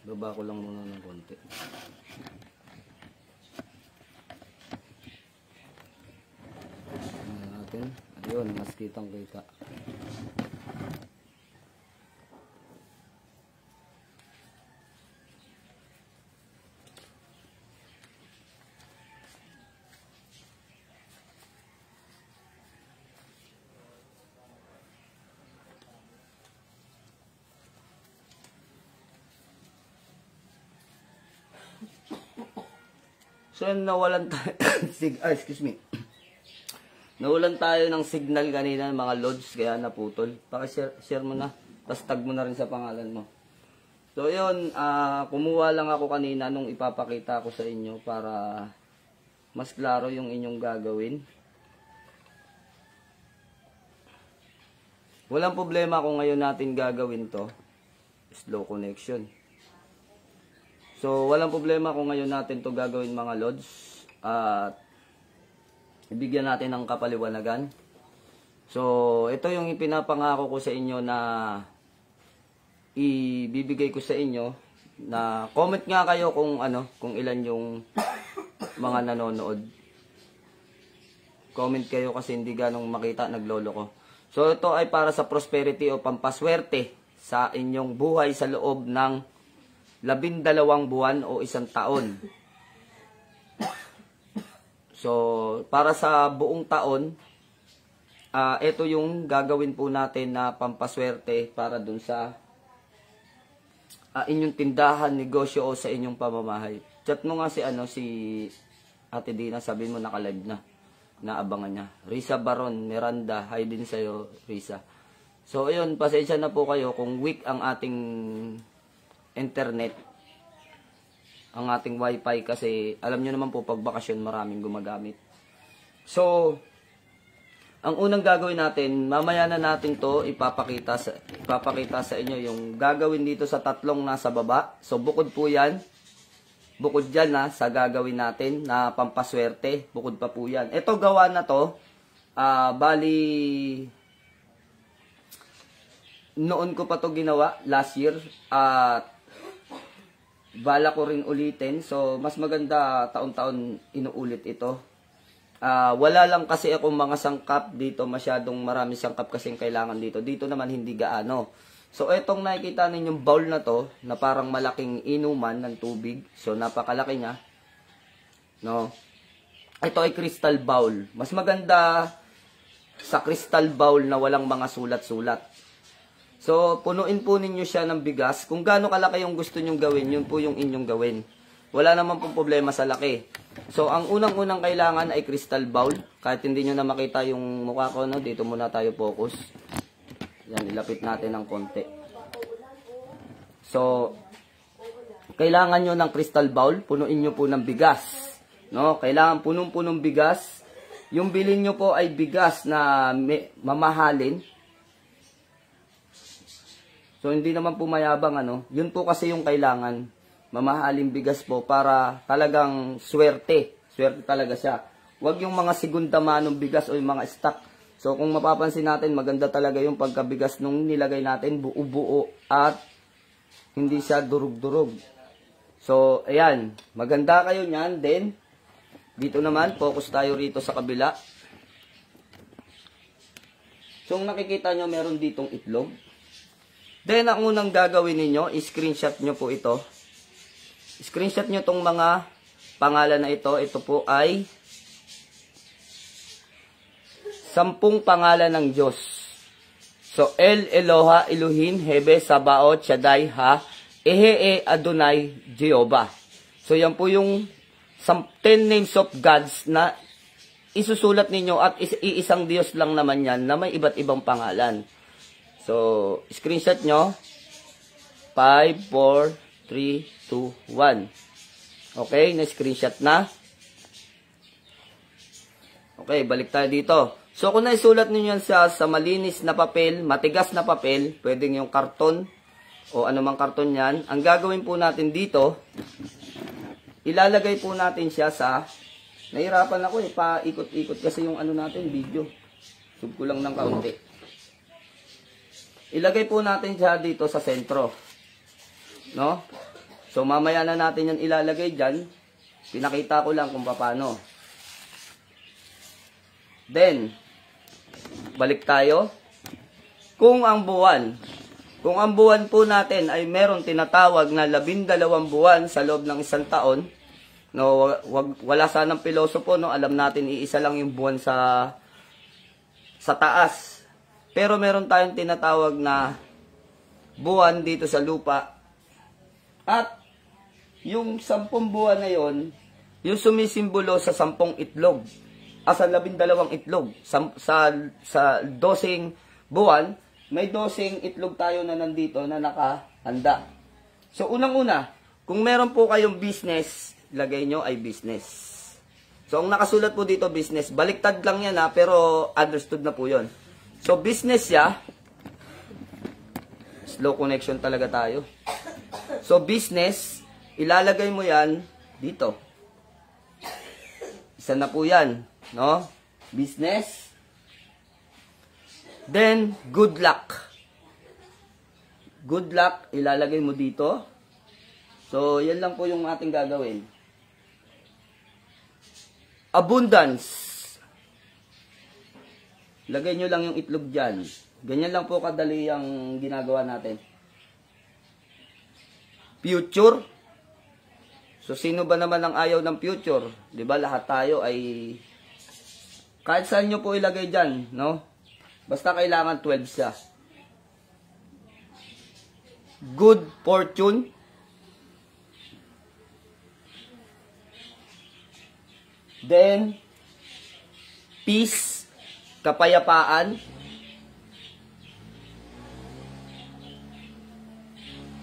Baba ko lang muna ng konti. Tingnan natin. Ayun, mas kitang kita. So, nawalan tayo excuse me. Nawalan tayo ng signal kanina mga lods, kaya naputol. Paki-share mo na, tapos tag mo na rin sa pangalan mo. So, yun, kumuha lang ako kanina nung ipapakita ko sa inyo para mas klaro yung inyong gagawin. Walang problema kung ngayon natin gagawin to. Slow connection. So, walang problema kung ngayon natin to gagawin mga lods. At ibigyan natin ng kapaliwanagan. So, ito yung ipinapangako ko sa inyo na ibibigay ko sa inyo. Na comment nga kayo kung kung ilan yung mga nanonood. Comment kayo kasi hindi ganong makita, naglolo ko. So, ito ay para sa prosperity o pampaswerte sa inyong buhay sa loob ng 12 buwan o 1 taon. So, para sa buong taon, ito yung gagawin po natin na pampaswerte para dun sa inyong tindahan, negosyo o sa inyong pamamahay. Chat mo nga si Ate Dina, sabihin mo naka-live na. Naabangan niya. Risa Baron, Miranda, hi din sa'yo, Risa. So, ayun, pasensya na po kayo kung weak ang ating internet, ang ating wifi, kasi alam nyo naman po pag bakasyon maraming gumagamit. So, ang unang gagawin natin, mamaya na natin to ipapakita sa inyo yung gagawin dito sa tatlong nasa baba. So, bukod po yan, bukod dyan sa gagawin natin na pampaswerte, bukod pa po yan. Ito gawa na to, bali, noon ko pa to ginawa, last year, at bala ko rin ulitin. So, mas maganda taon-taon inuulit ito. Wala lang kasi akong mga sangkap dito. Masyadong marami sangkap kasing kailangan dito. Dito naman hindi gaano. So, itong nakikita ninyong bowl na to, na parang malaking inuman ng tubig. So, napakalaki niya. No? Ito ay crystal bowl. Mas maganda sa crystal bowl na walang mga sulat-sulat. So, punuin po ninyo siya ng bigas. Kung gaano kalaki yung gusto nyong gawin, yun po yung inyong gawin. Wala naman pong problema sa laki. So, ang unang-unang kailangan ay crystal bowl. Kahit hindi nyo na makita yung mukha ko, no? Dito muna tayo focus. Yan, ilapit natin ng konti. So, kailangan nyo ng crystal bowl. Punuin nyo po ng bigas. No? Kailangan punong-punong bigas. Yung bilhin nyo po ay bigas na mamahalin. So, hindi naman po mayabang, Yun po kasi yung kailangan. Mamahaling bigas po para talagang swerte. Swerte talaga siya. Huwag yung mga segunda manong bigas o yung mga stock. So, kung mapapansin natin, maganda talaga yung pagkabigas nung nilagay natin, buo-buo at hindi siya durug-durug. So, ayan. Maganda kayo niyan. Then, dito naman, focus tayo rito sa kabila. So, kung nakikita nyo, meron ditong itlog. Then, ang unang gagawin ninyo, screenshot nyo po ito. Screenshot nyo itong mga pangalan na ito. Ito po ay 10 pangalan ng Diyos. So, El, Eloha, Elohim, Hebe, Sabaoth, Shaddai, Ha, Ehe, Adonai, Jehovah. So, yan po yung 10 names of gods na isusulat ninyo at iisang Diyos lang naman yan na may iba't ibang pangalan. So, screenshot nyo. 5, 4, 3, 2, 1. Okay, na-screenshot na. Okay, balik tayo dito. So, kung naisulat niyo yan sa malinis na papel, matigas na papel, pwedeng yung karton o anumang karton yan. Ang gagawin po natin dito, ilalagay po natin siya sa, nahirapan ako paikot-ikot kasi yung natin, video. Sub ko lang ng kaunti. Ilagay po natin siya dito sa sentro. No? So, mamaya na natin yan ilalagay dyan. Pinakita ko lang kung paano. Then, balik tayo. Kung ang buwan po natin ay meron tinatawag na 12 buwan sa loob ng isang taon, no, wala sanang pilosopo, no, alam natin iisa lang yung buwan sa taas. Pero meron tayong tinatawag na buwan dito sa lupa. At yung 10 buwan na yon, yung sumisimbolo sa 10 itlog. Sa 12 itlog. Sa 12 buwan, may 12 itlog tayo na nandito na nakahanda. So, unang-una, kung meron po kayong business, lagay nyo ay business. So, ang nakasulat po dito, business. Baliktad lang yan pero understood na po yon. So, business siya. Slow connection talaga tayo. So, business, ilalagay mo yan dito. Isa na po yan, no? Business. Then, good luck. Good luck, ilalagay mo dito. So, yan lang po yung ating gagawin. Abundance. Lagay nyo lang yung itlog dyan. Ganyan lang po kadali ang ginagawa natin. Future. So, sino ba naman ang ayaw ng future? Diba, lahat tayo ay kahit saan nyo po ilagay dyan, no? Basta kailangan 12 siya. Good fortune. Then, peace, kapayapaan.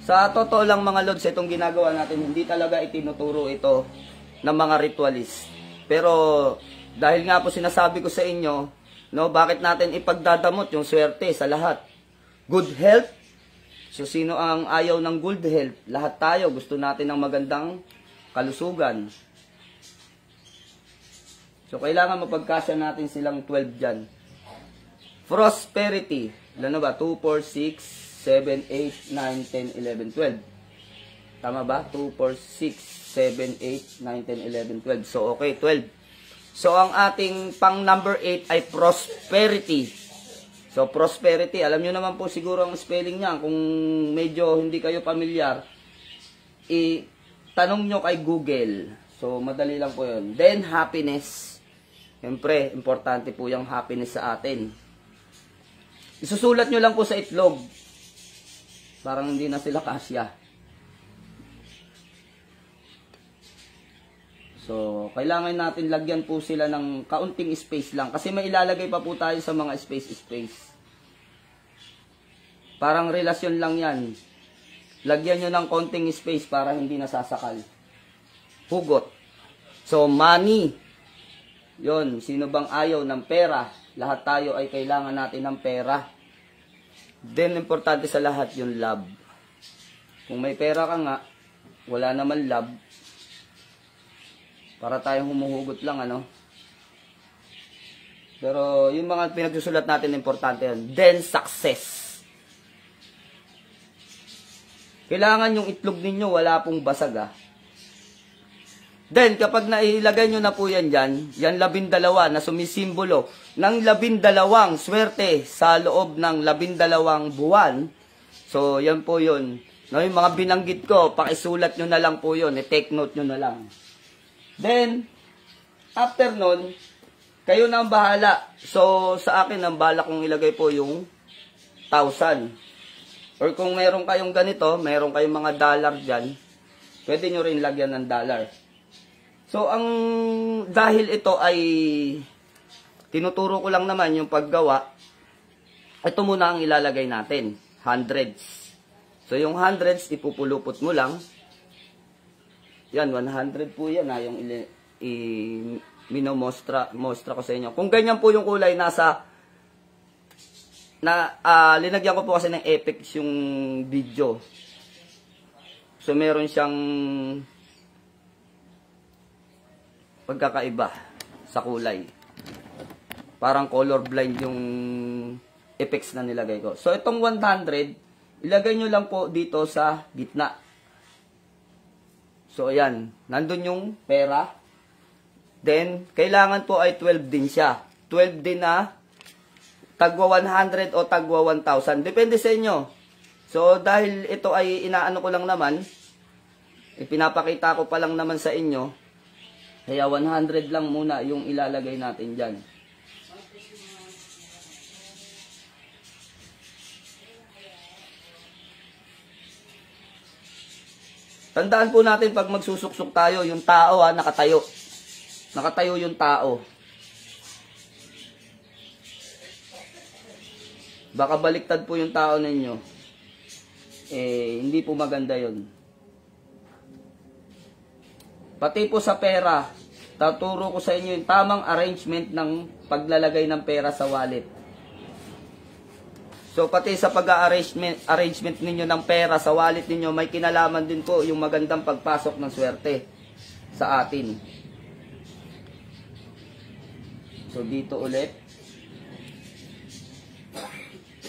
Sa totoo lang mga lods, itong ginagawa natin, hindi talaga itinuturo ito ng mga ritualist. Pero, dahil nga po sinasabi ko sa inyo, no, bakit natin ipagdadamot yung swerte sa lahat? Good health. So, sino ang ayaw ng good health? Lahat tayo, gusto natin ng magandang kalusugan. So, kailangan mapagkasya natin silang 12 dyan. Prosperity. Ano ba? 2, 4, 6, 7, 8, 9, 10, 11, 12. Tama ba? 2, 4, 6, 7, 8, 9, 10, 11, 12. So, okay, 12. So, ang ating pang number 8 ay prosperity. So, prosperity. Alam nyo naman po siguro ang spelling niya. Kung medyo hindi kayo pamilyar, tanong nyo kay Google. So, madali lang po yun. Then, happiness. Siyempre, importante po yung happiness sa atin. Isusulat nyo lang po sa itlog. Parang hindi na sila kasya. So, kailangan natin lagyan po sila ng kaunting space lang. Kasi may ilalagay pa po tayo sa mga space. Parang relasyon lang yan. Lagyan nyo ng kaunting space para hindi nasasakal. Hugot. So, money. Yon, sino bang ayaw ng pera? Lahat tayo ay kailangan natin ng pera. Then, importante sa lahat yung love. Kung may pera ka nga, wala naman love. Para tayong humuhugot lang, ano? Pero, yung mga pinagsusulat natin, importante yan. Then, success. Kailangan yung itlog ninyo, wala pong basag, ah. Then, kapag nailagay nyo na po yan dyan, yan 12 na sumisimbolo ng 12 swerte sa loob ng 12 buwan. So, yan po yun. No, yung mga binanggit ko, pakisulat nyo na lang po yun. I-take note nyo na lang. Then, after nun, kayo na ang bahala. So, sa akin, ang bahala kong ilagay po yung 1,000. Or kung meron kayong ganito, meron kayong mga dollar dyan, pwede nyo rin lagyan ng dollar. So, dahil ito ay tinuturo ko lang naman yung paggawa, ito muna ang ilalagay natin, hundreds. So, yung hundreds, ipupulupot mo lang. Yan, 100 po yan, yung minomostra ko sa inyo. Kung ganyan po yung kulay, linagyan ko po kasi ng effects yung video. So, meron siyang pagkakaiba sa kulay. Parang color blind yung effects na nilagay ko. So, itong 100, ilagay nyo lang po dito sa gitna. So, ayan. Nandun yung pera. Then, kailangan po ay 12 din siya. 12 din na tagwa 100 o tagwa 1,000. Depende sa inyo. So, dahil ito ay inaano ko lang naman, ipinapakita ko pa lang naman sa inyo, kaya 100 lang muna yung ilalagay natin dyan. Tandaan po natin pag magsusuksok tayo, yung tao nakatayo. Nakatayo yung tao. Baka baliktad po yung tao ninyo. Hindi po maganda yun. Pati po sa pera, taturo ko sa inyo yung tamang arrangement ng paglalagay ng pera sa wallet. So, pati sa pag-arrangement ninyo ng pera sa wallet ninyo, may kinalaman din po yung magandang pagpasok ng swerte sa atin. So, dito ulit.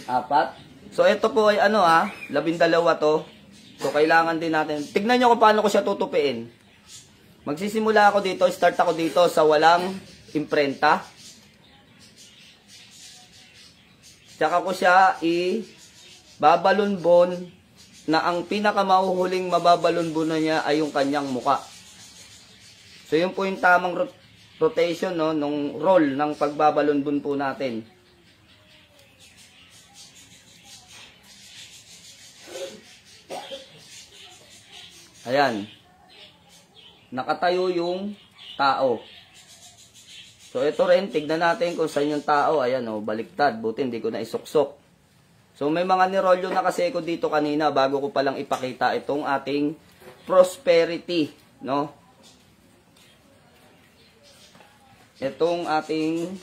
4. So, ito po ay 12 to. So, kailangan din natin. Tignan nyo kung paano ko siya tutupiin. Magsisimula ako dito, start ako dito sa walang imprenta. Tsaka ko siya babalunbon na ang pinakamauhuling mababalunbon niya ay yung kanyang muka. So, yun po yung tamang rotation nung roll ng pagbabalunbon po natin. Ayan. Nakatayo yung tao. So, ito rin, tignan natin kung saan yung tao. Ayan, baliktad. Buti, hindi ko na isuksok. So, may mga nirolyo na kasi ko dito kanina bago ko palang ipakita itong ating prosperity, no? Itong ating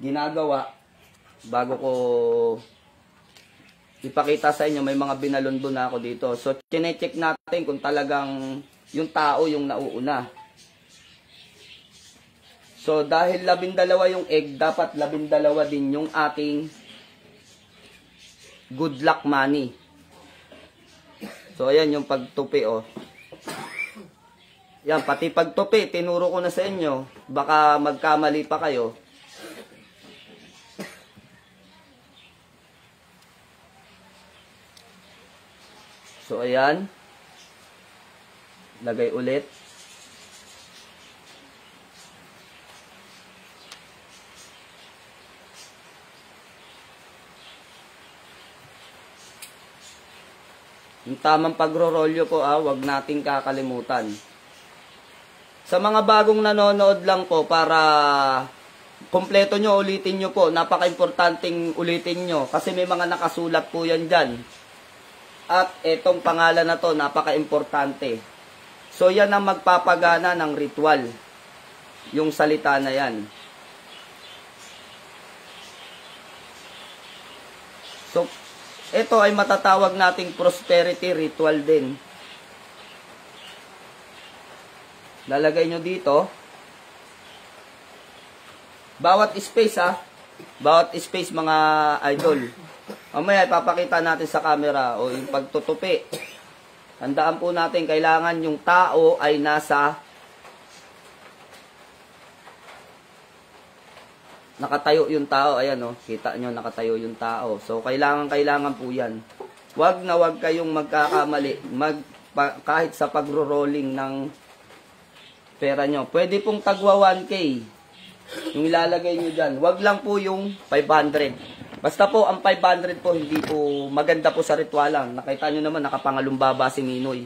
ginagawa bago ko ipakita sa inyo, may mga binalunbo na ako dito. So, chine-check natin kung talagang yung tao yung nauuna. So, dahil 12 yung egg, dapat 12 din yung ating good luck money. So, ayan yung pagtupi, Yan, pati pagtupi, tinuro ko na sa inyo. Baka magkamali pa kayo. So, ayan. Lagay ulit. Yung tamang pagro-rolyo po, wag nating kakalimutan. Sa mga bagong nanonood lang po, para kompleto nyo, ulitin nyo po. Napaka-importanting ulitin nyo. Kasi may mga nakasulat po yan dyan. At itong pangalan na to, napaka-importante. So, yan ang magpapagana ng ritual. Yung salita na yan. So, ito ay matatawag nating prosperity ritual din. Lalagay nyo dito. Bawat space bawat space mga idol. Mamaya ipapakita natin sa camera yung pagtutupi. Tandaan po natin, kailangan yung tao ay nasa nakatayo yung tao. Ayan kita nyo, nakatayo yung tao. So, kailangan po yan. Wag na wag kayong magkakamali. Kahit sa pagro-rolling ng pera nyo. Pwede pong tagwa 1K. Yung ilalagay nyo dyan. Wag lang po yung 500. Basta po, ang 500 po, hindi po maganda po sa ritualan. Nakita nyo naman, nakapangalumbaba si Ninoy.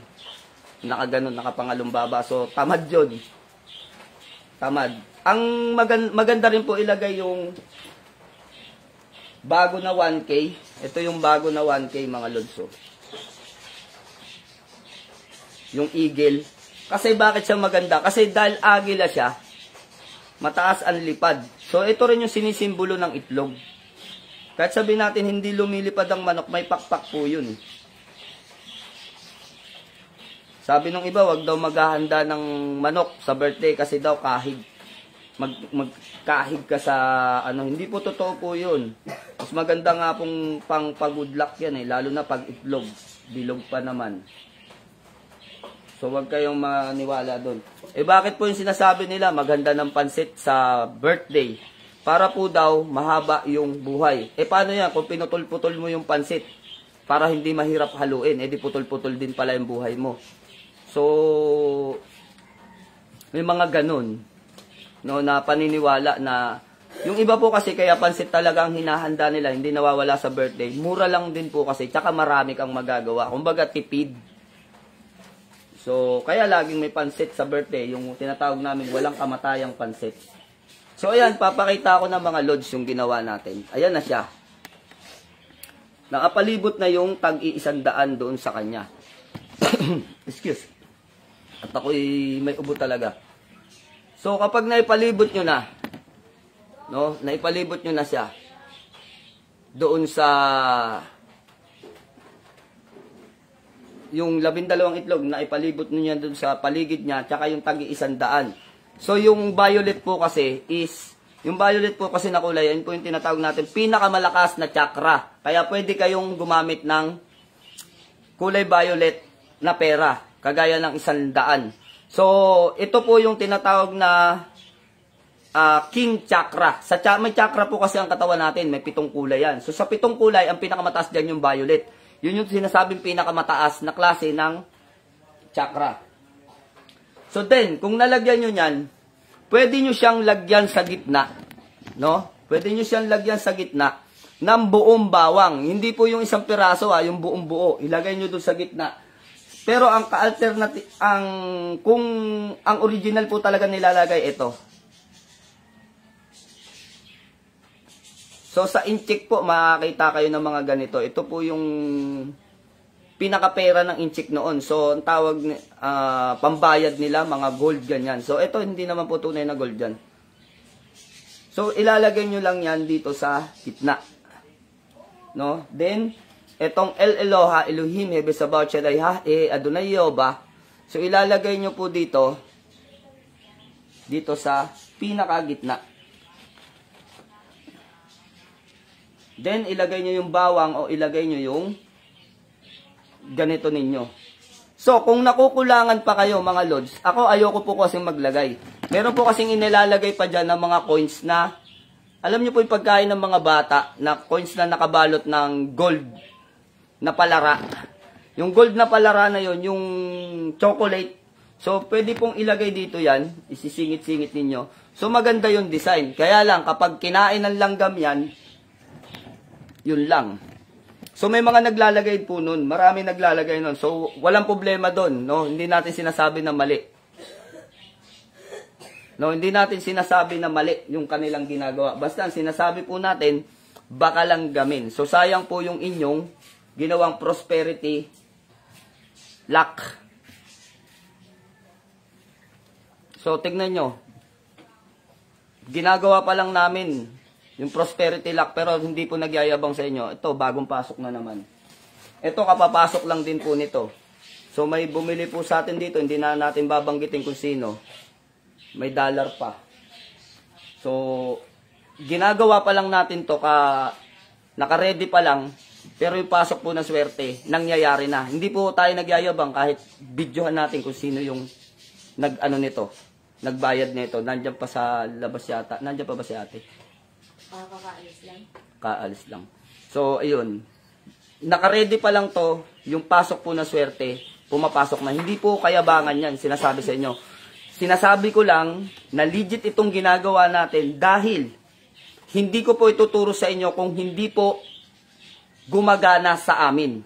Nakaganon, nakapangalumbaba. So, tamad yun. Tamad. Ang maganda rin po ilagay yung bago na 1K. Ito yung bago na 1K mga lodso. Yung eagle. Kasi bakit siya maganda? Kasi dahil agila siya, mataas ang lipad. So ito rin yung sinisimbolo ng itlog. Kahit sabihin natin hindi lumilipad ang manok, may pakpak po yun. Sabi nung iba, wag daw maghahanda ng manok sa birthday kasi daw kahig. Magkahig ka sa hindi po totoo po yun. Mas maganda nga pong pang pag-good luck yan lalo na pag itlog, bilog pa naman. So, wag kayong maniwala doon. Eh, bakit po yung sinasabi nila maghanda ng pansit sa birthday? Para po daw mahaba yung buhay. Eh, paano yan? Kung pinutol-putol mo yung pansit para hindi mahirap haluin, eh di putol-putol din pala yung buhay mo. So, may mga ganun, no, na paniniwala na yung iba po kasi kaya pansit talaga ang hinahanda nila, hindi nawawala sa birthday. Mura lang din po kasi, tsaka marami kang magagawa. Kumbaga tipid. So, kaya laging may pansit sa birthday, yung tinatawag namin walang kamatayang pansit. So, ayan, papakita ko ng mga lods yung ginawa natin. Ayan na siya. Nakapalibot na yung tag-100 doon sa kanya. Excuse. At ako'y may ubo talaga. So, kapag naipalibot nyo na, no, naipalibot nyo na siya doon sa yung 12 itlog na ipalibot niyo doon sa paligid niya, tsaka yung tag-100. So, yung violet po kasi is, yung violet po kasi na kulay, yan po yung tinatawag natin, pinakamalakas na chakra. Kaya pwede kayong gumamit ng kulay violet na pera, kagaya ng 100. So, ito po yung tinatawag na king chakra. May chakra po kasi ang katawan natin, may 7 kulay yan. So, sa 7 kulay, ang pinakamataas dyan yung violet. Yun yung sinasabing pinakamataas na klase ng chakra. So then, kung nalagyan nyo yan, pwede nyo siyang lagyan sa gitna. No? Pwede nyo siyang lagyan sa gitna ng buong bawang. Hindi po yung isang piraso, yung buong buo. Ilagay nyo doon sa gitna. Pero ang ka-alternative, kung ang original po talaga nilalagay, ito. So, sa inchik po, makakita kayo ng mga ganito. Ito po yung pinakapera ng inchik noon. So, ang tawag, pambayad nila, mga gold, ganyan. So, ito, hindi naman po tunay na gold yan. So, ilalagay nyo lang yan dito sa gitna. No? Then, etong El Eloha, Elohim, Hebe Sabaoth Shaddai Ha, Adonai Yehovah. So, ilalagay nyo po dito sa pinakagitna. Then, ilagay nyo yung bawang o ilagay nyo yung ganito ninyo. So, kung nakukulangan pa kayo mga lods, ako ayoko po kasing maglagay. Meron po kasing inilalagay pa dyan ng mga coins na, alam nyo po yung pagkain ng mga bata, na coins na nakabalot ng gold na palara. Yung gold na palara na yon, yung chocolate. So, pwede pong ilagay dito yan, isisingit-singit ninyo. So, maganda yung design. Kaya lang, kapag kinain ng langgam yan, yun lang. So, may mga naglalagay po nun. Marami naglalagay nun. So, walang problema dun. No? Hindi natin sinasabi na mali. No? Hindi natin sinasabi na mali yung kanilang ginagawa. Basta ang sinasabi po natin, baka lang gamin. So, sayang po yung inyong ginawang prosperity luck. So, tignan nyo. Ginagawa pa lang namin yung prosperity lock, pero hindi po nagyayabang sa inyo. Ito, bagong pasok na naman. Ito, kapapasok lang din po nito. So, may bumili po sa atin dito. Hindi na natin babanggitin kung sino. May dollar pa. So, ginagawa pa lang natin to. Naka-ready pa lang. Pero yung pasok po na swerte, nangyayari na. Hindi po tayo nagyayabang kahit videohan natin kung sino yung nagbayad nito. Nandiyan pa sa labas yata. Nandiyan pa ba si ate? Kakaalis lang. Kaalis lang. So, ayun. Naka-ready pa lang to, yung pasok po na swerte, pumapasok na. Hindi po kayabangan yan, sinasabi sa inyo. Sinasabi ko lang na legit itong ginagawa natin dahil hindi ko po ituturo sa inyo kung hindi po gumagana sa amin.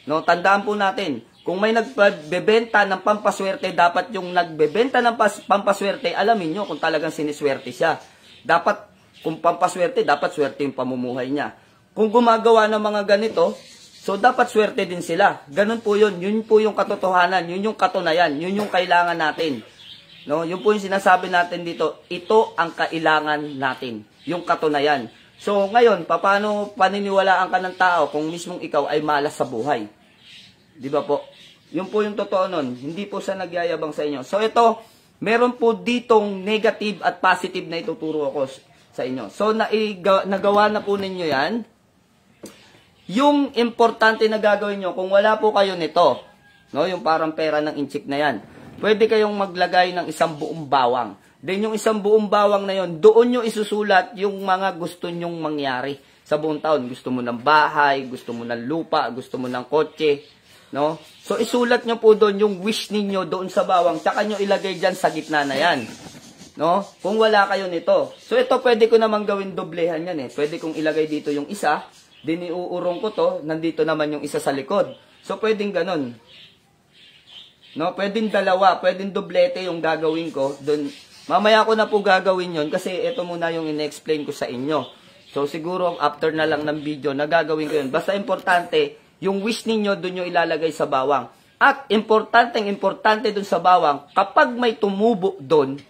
No, tandaan po natin, kung may nagbebenta ng pampaswerte, dapat yung nagbebenta ng pampaswerte, alamin nyo kung talagang siniswerte siya. Dapat kung pampaswerte, dapat swerte yung pamumuhay niya. Kung gumagawa ng mga ganito, so dapat swerte din sila. Ganun po yun. Yun po yung katotohanan. Yun yung katunayan. Yun yung kailangan natin. No? Yun po yung sinasabi natin dito. Ito ang kailangan natin. Yung katunayan. So ngayon, paano paniniwalaan ka ng tao kung mismong ikaw ay malas sa buhay? Di ba po? Yun po yung totoo nun. Hindi po sa nagyayabang sa inyo. So ito, meron po ditong negative at positive na ituturo ako sa inyo. So, nagawa na po ninyo yan. Yung importante na gagawin nyo, kung wala po kayo nito, No, yung parang pera ng inchik na yan. Pwede kayong maglagay ng isang buong bawang. Then yung isang buong bawang na yon, doon nyo isusulat yung mga gusto nyong mangyari sa buong taon. Gusto mo ng bahay, gusto mo ng lupa, gusto mo ng kotse, no? So isulat nyo po doon yung wish ninyo doon sa bawang, tsaka nyo ilagay dyan sa gitna na yan. No? Kung wala kayo nito. So ito pwede ko namang gawin doblehan yan eh. Pwede kong ilagay dito yung isa, din iuurong ko to, nandito naman yung isa sa likod. So pwedeng ganun. No, pwedeng dalawa, pwedeng doblete yung gagawin ko. Doon mamaya ko na po gagawin yon kasi ito muna yung ine-explain ko sa inyo. So siguro after na lang ng video na gagawin ko yun. Basta importante, yung wish ninyo doon yung ilalagay sa bawang. At importante doon sa bawang, kapag may tumubo doon,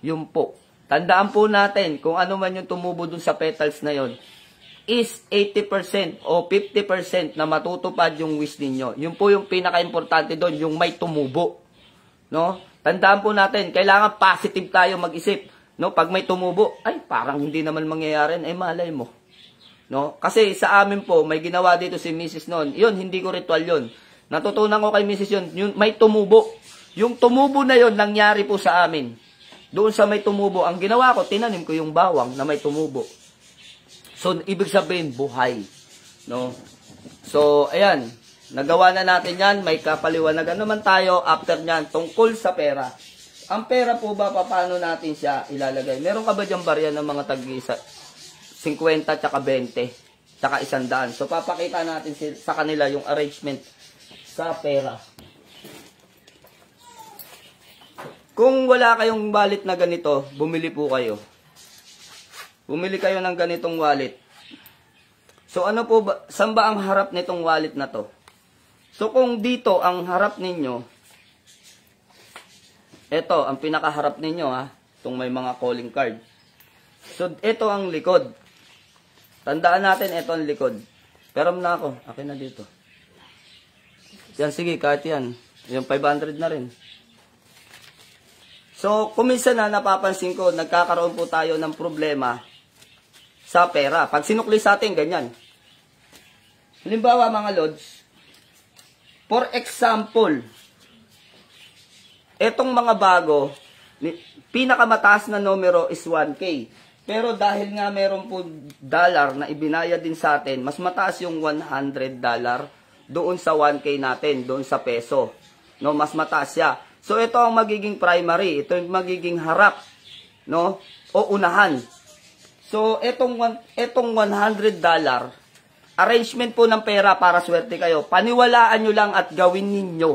yun po. Tandaan po natin, kung ano man yung tumubo doon sa petals na yon, is 80% o 50% na matutupad yung wish ninyo. Yun po yung pinaka-importante doon, yung may tumubo. No? Tandaan po natin, kailangan positive tayo mag-isip. No? Pag may tumubo, ay parang hindi naman mangyayari, ay malay mo. No? Kasi sa amin po, may ginawa dito si Mrs. noon. Yun, hindi ko ritual yun. Natutunan ko kay Mrs. yun, may tumubo. Yung tumubo na yun, nangyari po sa amin. Doon sa may tumubo, ang ginawa ko, tinanim ko yung bawang na may tumubo. So, ibig sabihin, buhay. No? So, ayan. Nagawa na natin yan. May kapaliwanagan naman tayo after nyan tungkol sa pera. Ang pera po ba, paano natin siya ilalagay? Meron ka ba dyan barya ng mga tag-isa? 50 tsaka 20 tsaka 100. So, papakita natin sa kanila yung arrangement sa pera. Kung wala kayong wallet na ganito, bumili po kayo. Bumili kayo ng ganitong wallet. So ano po ba, saan ba ang harap nitong wallet na to? So kung dito ang harap ninyo, ito ang pinakaharap ninyo ha, itong may mga calling card. So ito ang likod. Tandaan natin ito ang likod. Pero na ako, akin na dito. Yan sige, kahit yan. Yung 500 na rin. So kung minsan na napapansin ko, nagkakaroon po tayo ng problema sa pera. Pag sinukli sa atin, ganyan. Halimbawa mga lods, for example, etong mga bago, pinakamataas na numero is 1K. Pero dahil nga meron po dollar na ibinayad din sa atin, mas mataas yung $100 doon sa 1K natin, doon sa peso. No, mas mataas siya. So ito ang magiging primary, ito yung magiging harap, no? O unahan. So, etong $100, arrangement po ng pera para swerte kayo. Paniwalaan nyo lang at gawin ninyo.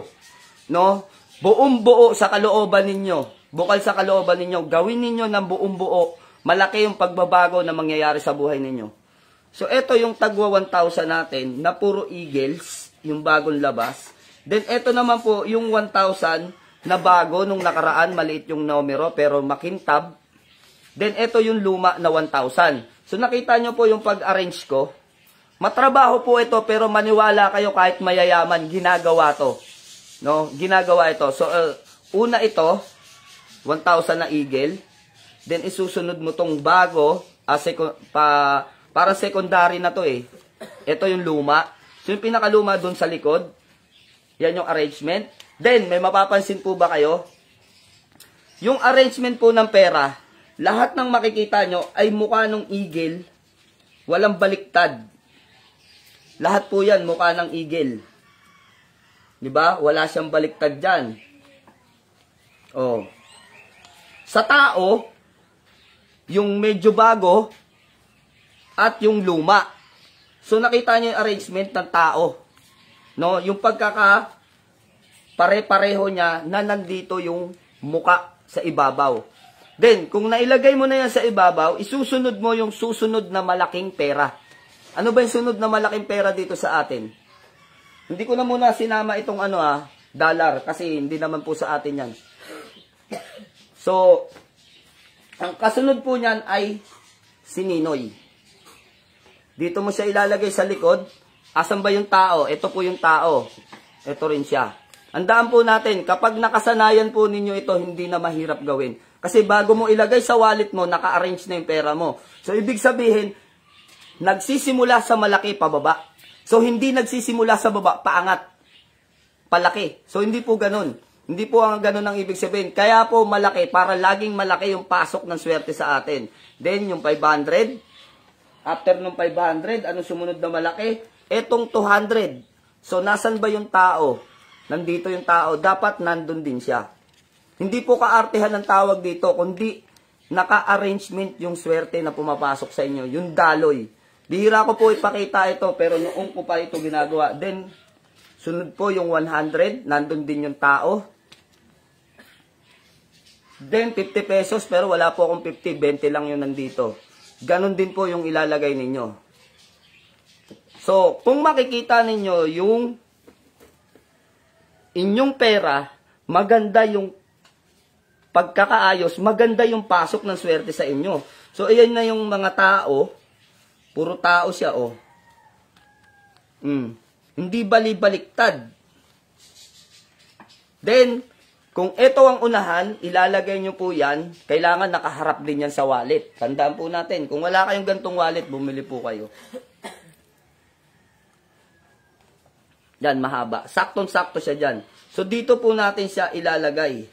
No? Buong buo sa kalooban ninyo. Bukal sa kalooban ninyo. Gawin ninyo ng buong buo. Malaki yung pagbabago na mangyayari sa buhay ninyo. So, ito yung tagwa 1,000 natin na puro eagles, yung bagong labas. Then, ito naman po yung 1,000 na bago nung nakaraan, maliit yung numero pero makintab. Then, ito yung luma na 1,000. So, nakita nyo po yung pag-arrange ko. Matrabaho po ito, pero maniwala kayo kahit mayayaman, ginagawa to. No? Ginagawa ito. So, una ito, 1,000 na eagle. Then, isusunod mo tong bago, para secondary na to eh. Ito yung luma. So, yung pinakaluma dun sa likod. Yan yung arrangement. Then, may mapapansin po ba kayo? Yung arrangement po ng pera, lahat ng makikita nyo ay mukha ng eagle, walang baliktad. Lahat po yan mukha ng eagle. Diba? Wala siyang baliktad dyan. Oh. Sa tao, yung medyo bago, at yung luma. So nakita nyo yung arrangement ng tao. No? Yung pare-pareho niya na nandito yung muka sa ibabaw. Then, kung nailagay mo na yan sa ibabaw, isusunod mo yung susunod na malaking pera. Ano ba yung sunod na malaking pera dito sa atin? Hindi ko na muna sinama itong dollar, kasi hindi naman po sa atin yan. So, ang kasunod po niyan ay si Ninoy. Dito mo siya ilalagay sa likod. Asan ba yung tao? Ito po yung tao. Ito rin siya. Andaan po natin, kapag nakasanayan po ninyo ito, hindi na mahirap gawin. Kasi bago mo ilagay sa wallet mo, naka-arrange na yung pera mo. So, ibig sabihin, nagsisimula sa malaki pababa. So, hindi nagsisimula sa baba, paangat. palaki. So, hindi po ganun. Hindi po ang ganun ang ibig sabihin. Kaya po malaki, para laging malaki yung pasok ng swerte sa atin. Then, yung 500. After nung 500, ano sumunod na malaki? Etong 200. So, nasan ba yung tao? Nandito yung tao. Dapat nandun din siya. Hindi po kaartehan ng tawag dito, kundi naka-arrangement yung swerte na pumapasok sa inyo. Yung daloy. Bihira ko po ipakita ito, pero noong ko pa ito ginagawa. Then, sunod po yung 100. Nandun din yung tao. Then, 50 pesos, pero wala po akong 50, 20 lang yun nandito. Ganon din po yung ilalagay ninyo. So, kung makikita ninyo yung inyong pera, maganda yung pagkakaayos, maganda yung pasok ng swerte sa inyo. So, ayan na yung mga tao, puro tao siya, oh. Hindi bali-baliktad. Then, kung ito ang unahan, ilalagay nyo po yan, kailangan nakaharap din yan sa wallet. Tandaan po natin, kung wala kayong gantong wallet, bumili po kayo. Yan, mahaba. Saktong-sakto siya dyan. So, dito po natin siya ilalagay.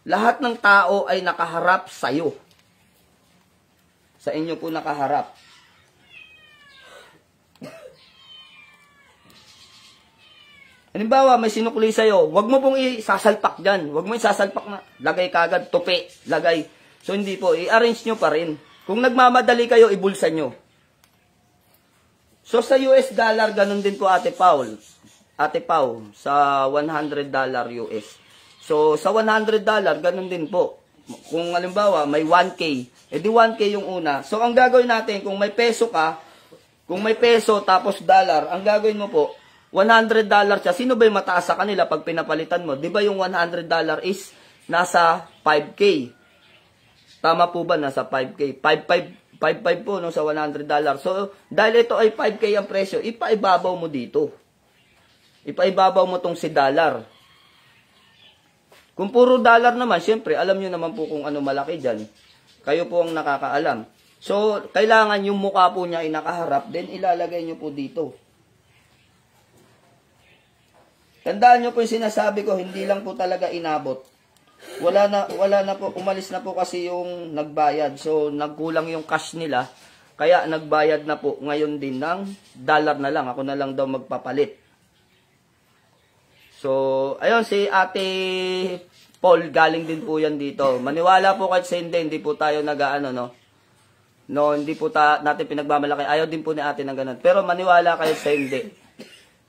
Lahat ng tao ay nakaharap sa'yo. Sa inyo po nakaharap. Halimbawa, may sinukli sa'yo, wag mo pong isasalpak dyan. Wag mo isasalpak na, lagay kagad, tupi, lagay. So, hindi po, i-arrange nyo pa rin. Kung nagmamadali kayo, ibulsa nyo. So, sa US dollar, ganun din po, Ate Paul. Ate Pau, sa $100 US. So, sa $100, ganun din po. Kung halimbawa, may 1K, edi 1K yung una. So, ang gagawin natin, kung may peso ka, kung may peso tapos dollar, ang gagawin mo po, $100 siya. Sino ba yung mataas sa kanila pag pinapalitan mo? Di ba yung $100 is nasa 5K? Tama po ba? Nasa 5K. 5.5 po no, sa $100. So, dahil ito ay 5K ang presyo, ipaibabaw mo dito. Ipaibabaw mo tong si dollar. Kung puro dollar naman, syempre, alam nyo naman po kung ano malaki dyan. Kayo po ang nakakaalam. So, kailangan yung mukha po niya ay nakaharap, then ilalagay nyo po dito. Tandaan nyo po yung sinasabi ko, hindi lang po talaga inabot. Wala na po, umalis na po kasi yung nagbayad. So, nagkulang yung cash nila. Kaya nagbayad na po ngayon din ng dollar na lang. Ako na lang daw magpapalit. So, ayun, si Ate Paul, galing din po yan dito. Maniwala po kahit sa hindi po tayo nag-ano, no? No, hindi po natin pinagmamalaki. Ayaw din po ni ate ng ganun. Pero maniwala kayo sa hindi.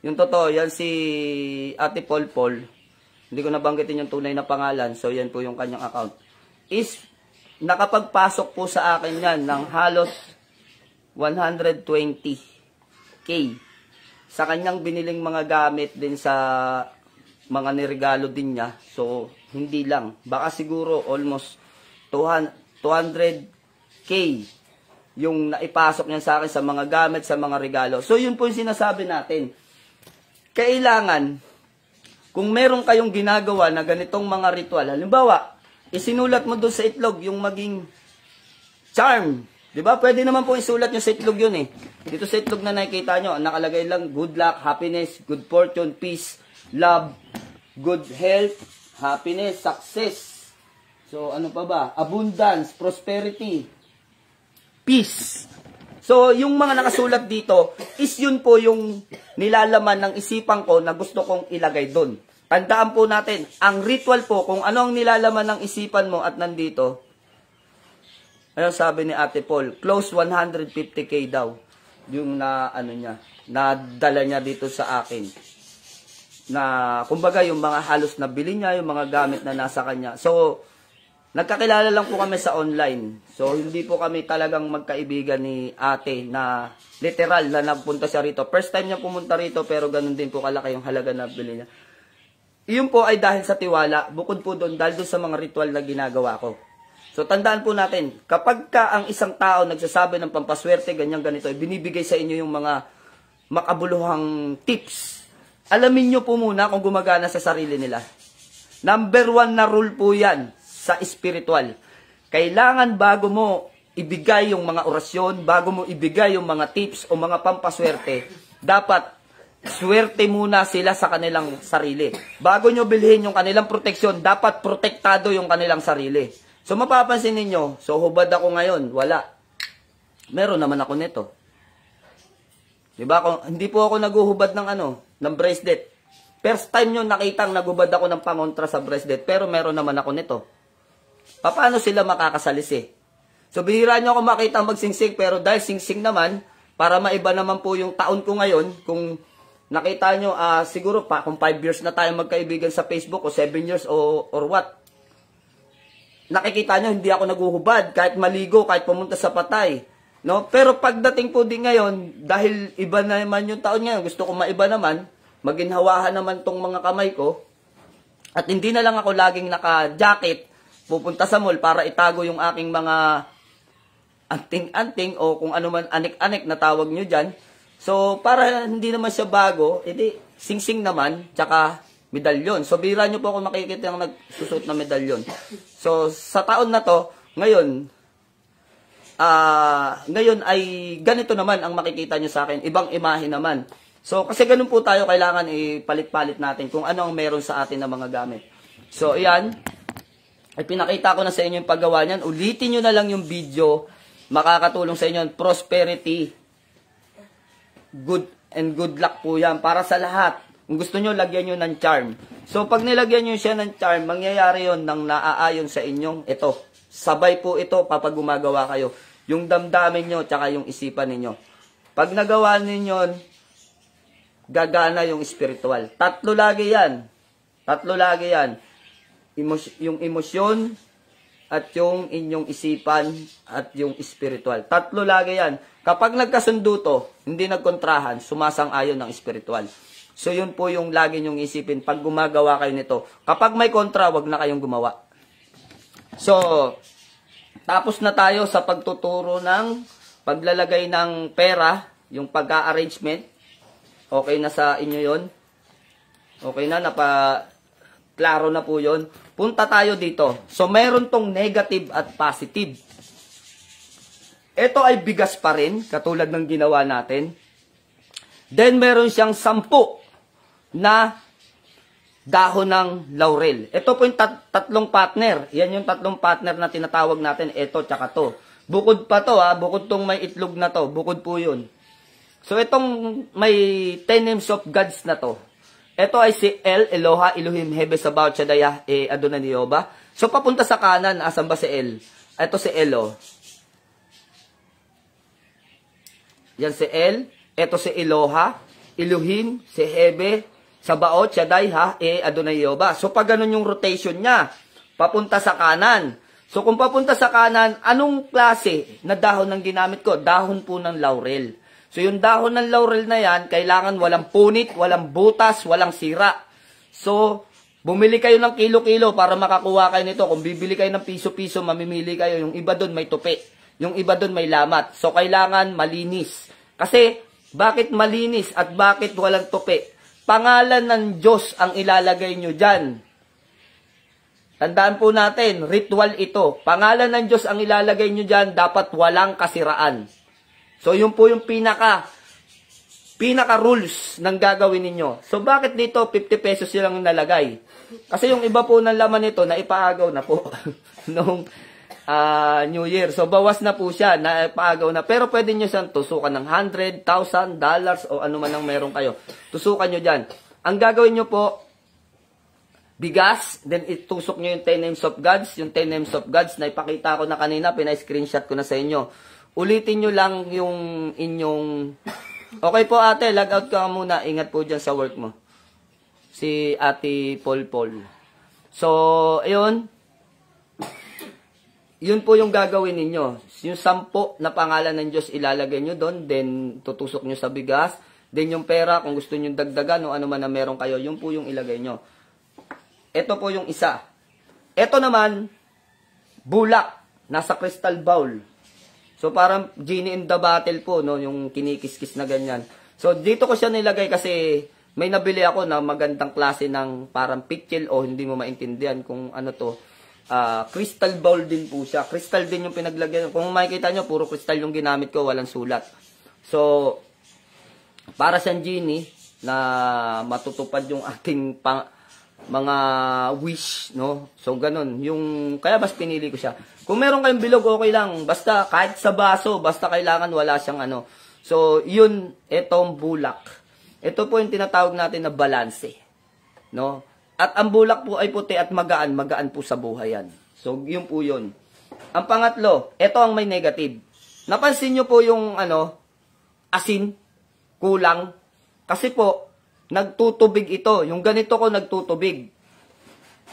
Yung totoo, yan si Ate Paul. Hindi ko nabanggitin yung tunay na pangalan. So, yan po yung kanyang account. Is, nakapagpasok po sa akin yan ng halos 120K. Sa kanyang biniling mga gamit din sa mga niregalo din niya. So, hindi lang. Baka siguro almost 200K yung naipasok niya sa akin sa mga gamit, sa mga regalo. So, yun po yung sinasabi natin. Kailangan, kung meron kayong ginagawa na ganitong mga ritual, halimbawa, isinulat mo doon sa itlog yung maging charm. Diba? Pwede naman po isulat nyo sa itlog yun eh. Dito sa itlog na nakikita nyo, nakalagay lang good luck, happiness, good fortune, peace, love, good health, happiness, success. So, ano pa ba? Abundance, prosperity, peace. So, yung mga nakasulat dito, is yun po yung nilalaman ng isipan ko na gusto kong ilagay doon. Tandaan po natin, ang ritual po, kung ano ang nilalaman ng isipan mo at nandito, ayun sabi ni Ate Paul, close 150K daw. Yung nadala niya dito sa akin. Na, kumbaga, yung mga halos na bili niya, yung mga gamit na nasa kanya. So, nagkakilala lang po kami sa online. So, hindi po kami talagang magkaibigan ni ate na literal na nagpunta siya rito. First time niya pumunta rito, pero ganun din po kalaki yung halaga na bili niya. Iyon po ay dahil sa tiwala, bukod po doon, dahil doon sa mga ritual na ginagawa ko. So, tandaan po natin, kapag ka ang isang tao nagsasabi ng pampaswerte, ganyan ganito, binibigay sa inyo yung mga makabuluhang tips. Alamin nyo po muna kung gumagana sa sarili nila. Number 1 na rule po yan sa spiritual. Kailangan bago mo ibigay yung mga orasyon, bago mo ibigay yung mga tips o mga pampaswerte, dapat swerte muna sila sa kanilang sarili. Bago nyo bilhin yung kanilang proteksyon, dapat protektado yung kanilang sarili. So mapapansin ninyo, so hubad ako ngayon, wala. Meron naman ako nito. Diba? Hindi po ako naguhubad ng bracelet. First time nyo nakitang naghubad ako ng pangontra sa bracelet, pero meron naman ako nito. Paano sila makakasalisi? So bihira nyo ako makita magsingsing, pero dahil singsing naman, para maiba naman po yung taon ko ngayon, kung nakita nyo, siguro pa, kung 5 years na tayo magkaibigan sa Facebook, o 7 years, or what. Nakikita nyo, hindi ako naguhubad, kahit maligo, kahit pumunta sa patay. No? Pero pagdating po din ngayon, dahil iba na naman yung taon ngayon, gusto ko maiba naman, maginhawahan naman tong mga kamay ko, at hindi na lang ako laging naka-jacket, pupunta sa mall para itago yung aking mga anting-anting, o kung ano man anik-anik na tawag nyo dyan. So, para hindi naman siya bago, edi sing-sing naman, tsaka medalyon. So, bira nyo po ako makikita yung nagsusot na medalyon. So, sa taon na to, ngayon ay ganito naman ang makikita nyo sa akin. Ibang imahe naman. So, kasi ganun po tayo, kailangan ipalit-palit natin kung ano ang meron sa atin na mga gamit. So, ayan. Ay pinakita ko na sa inyo yung paggawa niyan. Ulitin nyo na lang yung video. Makakatulong sa inyo. Prosperity. Good and good luck po yan. Para sa lahat. Kung gusto nyo, lagyan nyo ng charm. So, pag nilagyan nyo siya ng charm, mangyayari yon nang naaayon sa inyong ito. Sabay po ito kapag gumagawa kayo. Yung damdamin nyo, tsaka yung isipan ninyo. Pag nagawa ninyo, gagana yung spiritual. Tatlo lagi yan. Yung emosyon, at yung inyong isipan, at yung spiritual. Tatlo lagi yan. Kapag nagkasundo to, hindi nagkontrahan, sumasang-ayon ng spiritual. So, yun po yung lagi nyong isipin pag gumagawa kayo nito. Kapag may kontra, wag na kayong gumawa. So, tapos na tayo sa pagtuturo ng paglalagay ng pera, yung pag-a-arrangement. Okay na sa inyo yon? Okay na, klaro na po yon. Punta tayo dito. So, meron tong negative at positive. Ito ay bigas pa rin, katulad ng ginawa natin. Then, meron siyang 10 na dahon ng laurel. Ito po yung tatlong partner. Yan yung tatlong partner na tinatawag natin. Ito, tsaka to. Bukod pa to, bukod tong may itlog na to. Bukod po yun. So, itong may 10 names of gods na to. Ito ay si El, Eloha, Elohim, Hebe, Sabaoth, Shaddai, Adonai, Jehovah. So, papunta sa kanan, asan ba si El? Ito si Elo. Yan si El. Ito si Eloha, Elohim, si Hebe, Sabaoth, Shaddai, Adonai, Jehovah. So, pag ganun yung rotation niya, papunta sa kanan. So, kung papunta sa kanan, anong klase na dahon ng ginamit ko? Dahon po ng laurel. So, yung dahon ng laurel na yan, kailangan walang punit, walang butas, walang sira. So, bumili kayo ng kilo-kilo para makakuha kayo nito. Kung bibili kayo ng piso-piso, mamimili kayo. Yung iba doon may tupi. Yung iba doon may lamat. So, kailangan malinis. Kasi, bakit malinis at bakit walang tupi? Pangalan ng Diyos ang ilalagay nyo dyan. Tandaan po natin, ritual ito. Pangalan ng Diyos ang ilalagay nyo dyan, dapat walang kasiraan. So, yun po yung pinaka rules ng gagawin ninyo. So, bakit dito 50 pesos silang nalagay? Kasi yung iba po ng laman nito, naipaagaw na po noong New Year. So, bawas na po siya, naipaagaw na. Pero pwede nyo siyang tusukan ng $100,000 o ano man ang meron kayo. Tusukan nyo dyan. Ang gagawin nyo po, bigas, then itusok nyo yung 10 names of gods. Yung 10 names of gods na ipakita ko na kanina, pinay-screenshot ko na sa inyo. Ulitin nyo lang yung inyong... Okay po ate, log out ka muna. Ingat po dyan sa work mo. Si ate Paul. So, ayun. Yun po yung gagawin ninyo. Yung 10 na pangalan ng Diyos ilalagay nyo doon. Then, tutusok nyo sa bigas. Then, yung pera, kung gusto nyo dagdagan o ano man na meron kayo, yun po yung ilagay nyo. Ito po yung isa. Ito naman, bulak. Nasa crystal bowl. So, parang genie in the bottle po, no? Yung kinikis-kis na ganyan. So, dito ko siya nilagay kasi may nabili ako na magandang klase ng parang pitchel o hindi mo maintindihan kung ano to. Crystal bowl din po siya. Crystal din yung pinaglagyan. Kung makikita nyo, puro crystal yung ginamit ko, walang sulat. So, para siyang genie. na matutupad yung ating mga wish, no? So, ganun. Kaya mas pinili ko siya. Kung meron kayong bilog, okay lang. Basta, kahit sa baso, basta kailangan wala siyang ano. So, yun, etong bulak. Ito po yung tinatawag natin na balanse. No? At ang bulak po ay puti at magaan. Magaan po sa buhay yan. So, yun po yun. Ang pangatlo, ito ang may negative. Napansin nyo po yung, asin, kulang. Kasi po, nagtutubig ito. Yung ganito ko nagtutubig.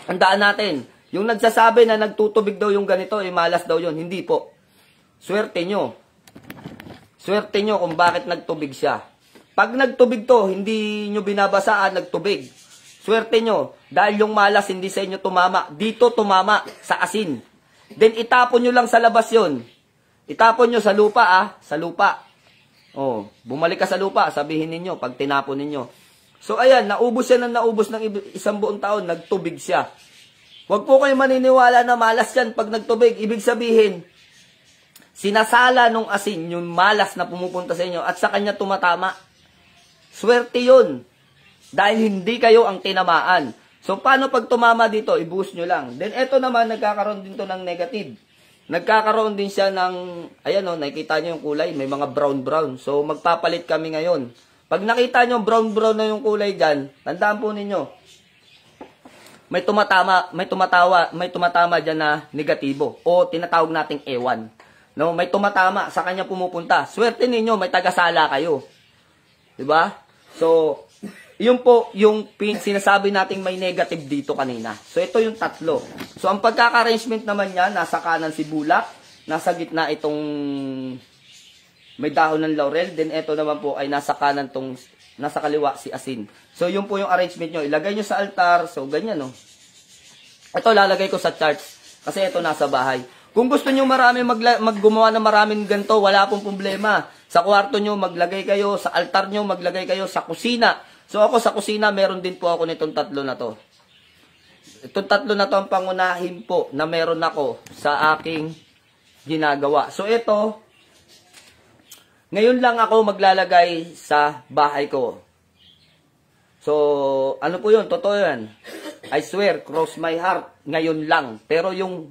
Handaan natin. Yung nagsasabi na nagtutubig daw yung ganito, malas daw yun. Hindi po. Swerte nyo. Swerte nyo kung bakit nagtubig siya. Pag nagtubig to, hindi nyo binabasaan, nagtubig. Swerte nyo. Dahil yung malas hindi sa inyo tumama. Dito tumama sa asin. Then itapon nyo lang sa labas yun. Itapon nyo sa lupa, sa lupa. Oh, bumalik ka sa lupa, sabihin ninyo, pag tinapon ninyo. So ayan, naubos siya ng isang buong taon, nagtubig siya. Huwag po kayo maniniwala na malas yan pag nagtubig. Ibig sabihin, sinasala nung asin yung malas na pumupunta sa inyo at sa kanya tumatama. Swerte yun. Dahil hindi kayo ang tinamaan. So, paano pag tumama dito? I-boost nyo lang. Then, eto naman, nagkakaroon din to ng negative. Nagkakaroon din siya ng, ayan o, nakikita nyo yung kulay, may mga brown-brown. So, magpapalit kami ngayon. Pag nakita nyo brown-brown na yung kulay dyan, tandaan po ninyo, may tumatama dyan na negatibo o tinatawag nating ewan. No, may tumatama sa kanya pumupunta. Swerte ninyo, may tagasala kayo. 'Di ba? So, yun po yung sinasabi nating may negative dito kanina. So, ito yung tatlo. So, ang pagkaka-arrangement naman niya, nasa kanan si bulak, nasa gitna itong may dahon ng laurel, then ito naman po ay nasa kanan nasa kaliwa si asin. So, yun po yung arrangement nyo. Ilagay nyo sa altar. So, ganyan, no? Ito, lalagay ko sa charts. Kasi ito nasa bahay. Kung gusto nyo maggumawa ng maraming ganito, wala pong problema. Sa kwarto nyo, maglagay kayo. Sa altar nyo, maglagay kayo. Sa kusina. So, ako sa kusina, meron din po ako nitong tatlo na to. Itong tatlo na to ang pangunahin po na meron ako sa aking ginagawa. So, ito, ngayon lang ako maglalagay sa bahay ko. So, ano po yun? Totoo yan. I swear, cross my heart. Ngayon lang. Pero yung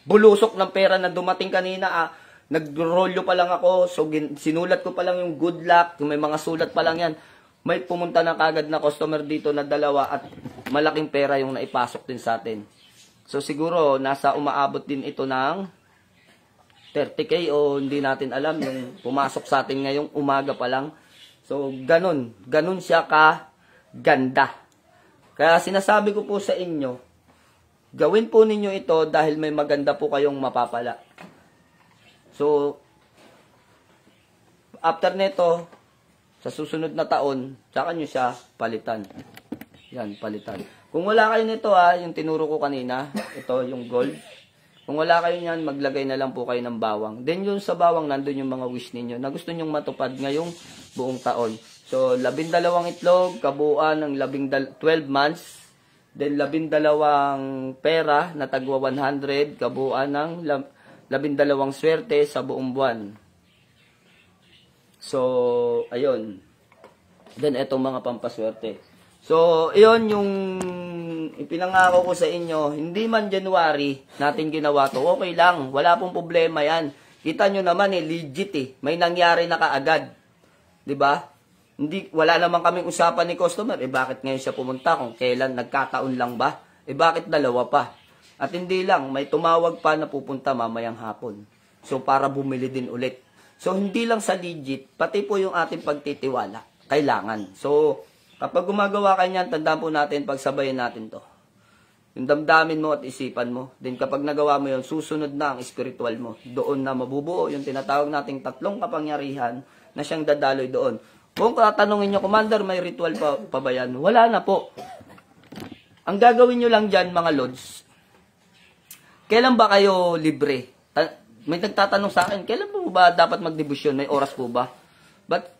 bulusok ng pera na dumating kanina, nag-rolyo pa lang ako. So, sinulat ko pa lang yung good luck. Yung may mga sulat pa lang yan. May pumunta na kagad na customer dito na dalawa at malaking pera yung naipasok din sa atin. So, siguro, nasa umaabot din ito ng 30K o hindi natin alam yung pumasok sa atin ngayong umaga pa lang. So, ganun siya ganda. Kaya sinasabi ko po sa inyo, gawin po ninyo ito dahil may maganda po kayong mapapala. So, after nito, sa susunod na taon, tsaka nyo siya palitan. Yan, palitan. Kung wala kayo nito yung tinuro ko kanina, ito yung gold. Kung wala kayo niyan, maglagay na lang po kayo ng bawang. Then yung sa bawang, nandun yung mga wish ninyo na gusto nyong matupad ngayong buong taon. So, 12 itlog, kabuuan ng 12 months. Then, 12 pera na tagwa 100, kabuuan ng 12 swerte sa buong buwan. So, ayun. Then, etong mga pampaswerte. So, iyon yung ipinangako ko sa inyo. Hindi man January natin ginawa to. Okay lang. Wala pong problema yan. Kita nyo naman legit May nangyari na kaagad. 'Di ba? Wala naman kaming usapan ni customer. Bakit ngayon siya pumunta? Kung kailan, nagkataon lang ba? Bakit dalawa pa? At hindi lang, may tumawag pa na pupunta mamayang hapon. So, para bumili din ulit. So, hindi lang sa legit, pati po yung ating pagtitiwala. Kailangan. So, kapag gumagawa kayo niyan, tandaan po natin, pagsabayin natin to. Yung damdamin mo at isipan mo. Then, kapag nagawa mo yun, susunod na ang spiritual mo. Doon na mabubuo yung tinatawag nating tatlong kapangyarihan na siyang dadaloy doon. Kung tatanungin nyo, Commander, may ritual pa ba yan? Wala na po. Ang gagawin nyo lang dyan, mga Lods, kailan ba kayo libre? May nagtatanong sa akin, kailan po ba dapat magdebosyon? May oras po ba? But,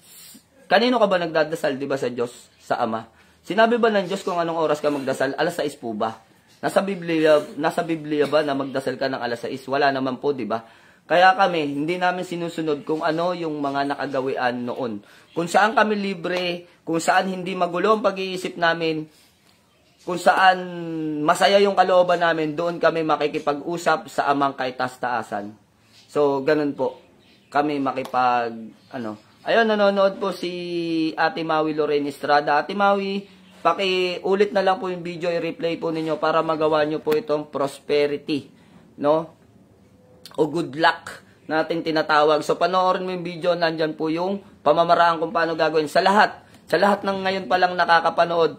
kanino ka ba nagdadasal, di ba, sa Diyos, sa Ama? Sinabi ba ng Diyos kung anong oras ka magdasal? Alas 6 po ba? Nasa Biblia ba na magdasal ka ng alas 6? Wala naman po, di ba? Kaya kami, hindi namin sinusunod kung ano yung mga nakagawian noon. Kung saan kami libre, kung saan hindi magulo ang pag-iisip namin, kung saan masaya yung kalooban namin, doon kami makikipag-usap sa amang kay taas-taasan. So, ganun po. Kami Ayun, nanonood po si Ate Maui Lorraine Estrada. Ate Maui, ulit na lang po yung video, i-replay po ninyo para magawa nyo po itong prosperity, no? O good luck natin tinatawag. So, panoorin mo yung video, nandyan po yung pamamaraan kung paano gagawin. Sa lahat ng ngayon pa lang nakakapanood,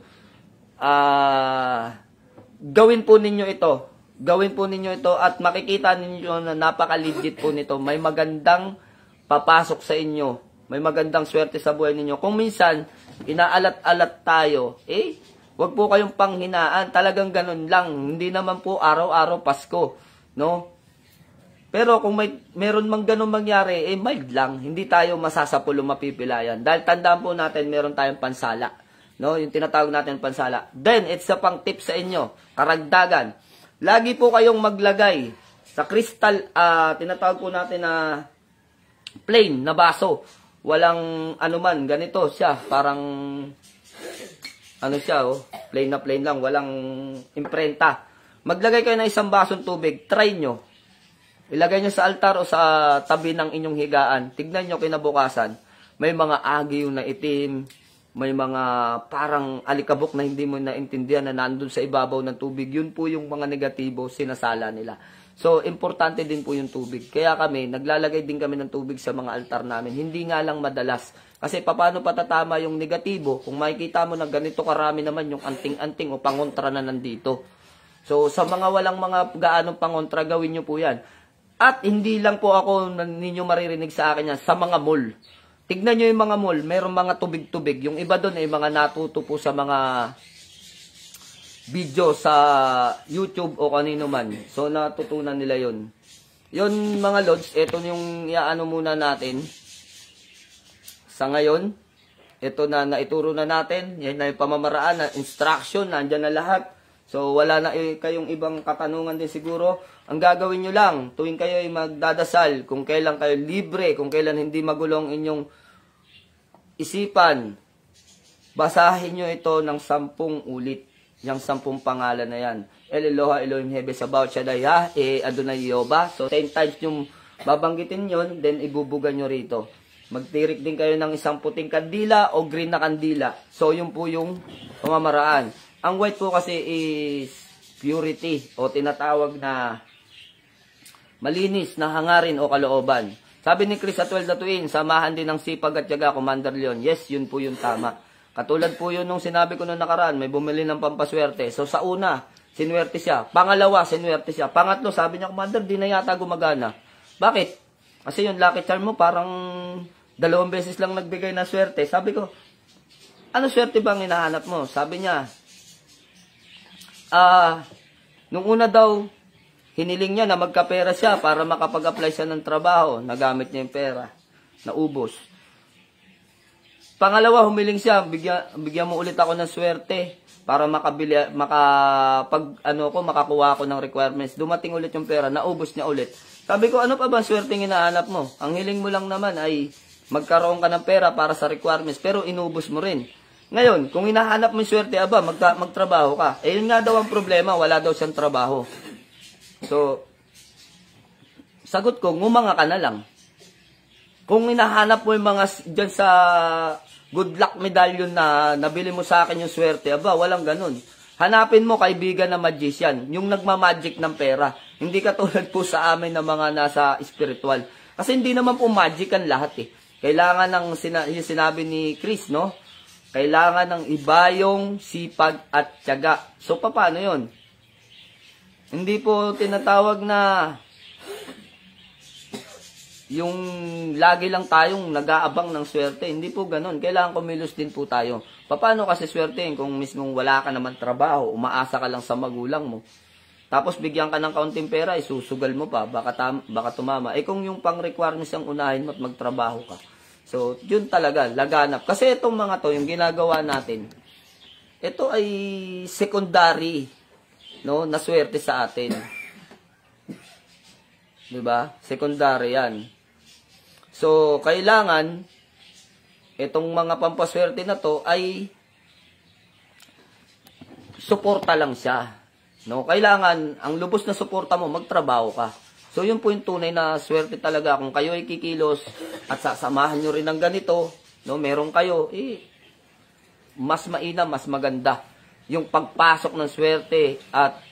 gawin po ninyo ito. Gawin po ninyo ito at makikita ninyo na napaka-legit po nito. May magandang papasok sa inyo. May magandang swerte sa buhay ninyo. Kung minsan, inaalat-alat tayo, wag po kayong panghinaan. Talagang ganun lang. Hindi naman po araw-araw Pasko, no? Pero kung meron mang ganun mangyari, mild lang. Hindi tayo masasapulo mapipilayan. Dahil tandaan po natin, meron tayong pansala. No? Yung tinatawag natin pansala. Then, it's a pang tip sa inyo. Karagdagan. Lagi po kayong maglagay sa crystal, tinatawag po natin na plain na baso. Walang anuman, ganito siya. Parang, plain na plain lang. Walang imprenta. Maglagay kayo ng isang basong tubig. Try nyo. Ilagay nyo sa altar o sa tabi ng inyong higaan. Tignan nyo kinabukasan. May mga agiw na itim. May mga parang alikabok na hindi mo naintindihan na nandun sa ibabaw ng tubig. Yun po yung mga negatibo, sinasala nila. So, importante din po yung tubig. Kaya kami, naglalagay din kami ng tubig sa mga altar namin. Hindi nga lang madalas. Kasi paano patatama yung negatibo kung makikita mo na ganito karami naman yung anting-anting o pangontra na nandito. So, sa mga walang mga gaanong pangontra, gawin nyo po yan. At hindi lang po ako ninyo maririnig sa akin yan, sa mga mall. Tignan nyo yung mga mall, mayroong mga tubig-tubig. Yung iba doon ay mga natuto po sa mga video sa YouTube o kanino man. So, natutunan nila yon. Yon mga lods, ito yung iaano muna natin. Sa ngayon, ito na naituro na natin. Yan na yung pamamaraan, na instruction, nandyan na lahat. So, wala na kayong ibang katanungan din siguro. Ang gagawin nyo lang, tuwing kayo ay magdadasal, kung kailan kayo libre, kung kailan hindi magulong inyong isipan, basahin nyo ito ng 10 ulit. Yung 10 pangalan na yan. El Eloha Elohim Hebe Sabaoth Shaddai Ha, Adonai Yehovah. So, 10 times yung babanggitin yon, then ibubugan nyo rito. Magtirik din kayo ng isang puting kandila o green na kandila. So, yun po yung pamamaraan. Ang white po kasi is purity o tinatawag na malinis na hangarin o kalooban. Sabi ni Chris Atwell Datuin, samahan din ng sipag at tiyaga, Commander Leon. Yes, yun po yung tama. Katulad po yun nung sinabi ko nung nakaraan, may bumili ng pampaswerte. So sa una, sinwerte siya. Pangalawa, sinwerte siya. Pangatlo, sabi niya, Commander, di na yata gumagana. Bakit? Kasi yung lucky charm mo, parang 2 beses lang nagbigay na swerte. Sabi ko, ano swerte bang hinahanap mo? Sabi niya, nung una daw, hiniling niya na magkapera siya para makapag-apply siya ng trabaho. Nagamit niya yung pera. Naubos. Pangalawa, humiling siya, bigyan mo ulit ako ng swerte para makakuha ako ng requirements. Dumating ulit yung pera, naubos niya ulit. Sabi ko, ano pa ba swerte hinahanap mo? Ang hiling mo lang naman ay magkaroon ka ng pera para sa requirements, pero inubos mo rin. Ngayon, kung hinahanap mo yung swerte, magtrabaho ka. Yun nga daw ang problema, wala daw siyang trabaho. So, sagot ko, ngumanga ka na lang. Kung hinahanap mo yung mga dyan sa good luck medallion na nabili mo sa akin yung swerte, walang ganun. Hanapin mo kaibigan na magician, yung nagmamagic ng pera. Hindi katulad po sa amin na mga nasa spiritual. Kasi hindi naman po magic ang lahat eh. Kailangan ng yung sinabi ni Chris, no? Kailangan ng ibayong sipag at tiyaga. So, paano yun? Hindi po tinatawag na yung lagi lang tayong nag-aabang ng swerte. Hindi po ganun. Kailangan kumilos din po tayo. Paano kasi swertein kung mismong wala ka naman trabaho, umaasa ka lang sa magulang mo. Tapos bigyan ka ng kaunting pera, isusugal mo pa, baka tumama. Kung yung pang-requirements ang unahin mo at magtrabaho ka. So, yun talaga, laganap. Kasi itong mga to, yung ginagawa natin, ito ay secondary, no, na swerte sa atin. 'Di ba? Secondary yan. So, kailangan itong mga pampaswerte na to ay suporta lang siya. No, kailangan ang lubos na suporta mo, magtrabaho ka. So, yun po yung tunay na swerte talaga. Kung kayo ay kikilos at sasamahan nyo rin ng ganito, no, meron kayo, mas mainam, mas maganda yung pagpasok ng swerte at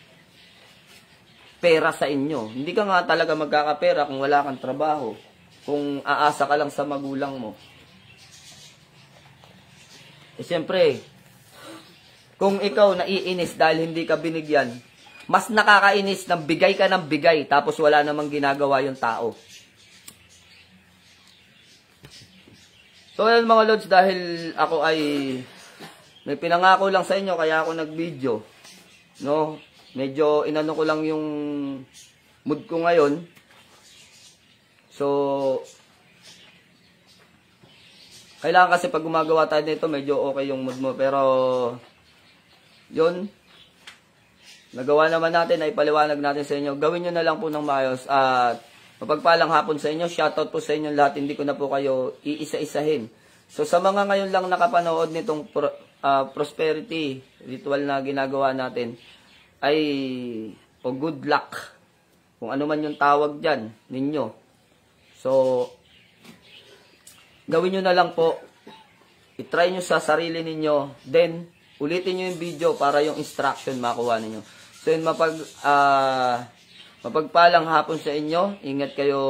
pera sa inyo. Hindi ka nga talaga magkakapera kung wala kang trabaho. Kung aasa ka lang sa magulang mo. Siyempre, kung ikaw naiinis dahil hindi ka binigyan, mas nakakainis na bigay ka ng bigay tapos wala namang ginagawa yung tao. So, ayun mga lods, dahil ako ay may pinangako lang sa inyo kaya ako nag-video. No? Medyo inano ko lang yung mood ko ngayon. So, kailangan kasi pag gumagawa tayo nito, medyo okay yung mood mo. Pero, yun, nagawa naman natin, ay paliwanag natin sa inyo. Gawin nyo na lang po ng maayos. At mapagpalang hapon sa inyo. Shoutout po sa inyo lahat. Hindi ko na po kayo iisa-isahin. So, sa mga ngayon lang nakapanood nitong prosperity ritual na ginagawa natin, ay good luck. Kung ano man yung tawag dyan, ninyo. So, gawin nyo na lang po. I-try nyo sa sarili ninyo. Then, ulitin nyo yung video para yung instruction makuha ninyo. So, yun, mapagpalang hapon sa inyo. Ingat kayo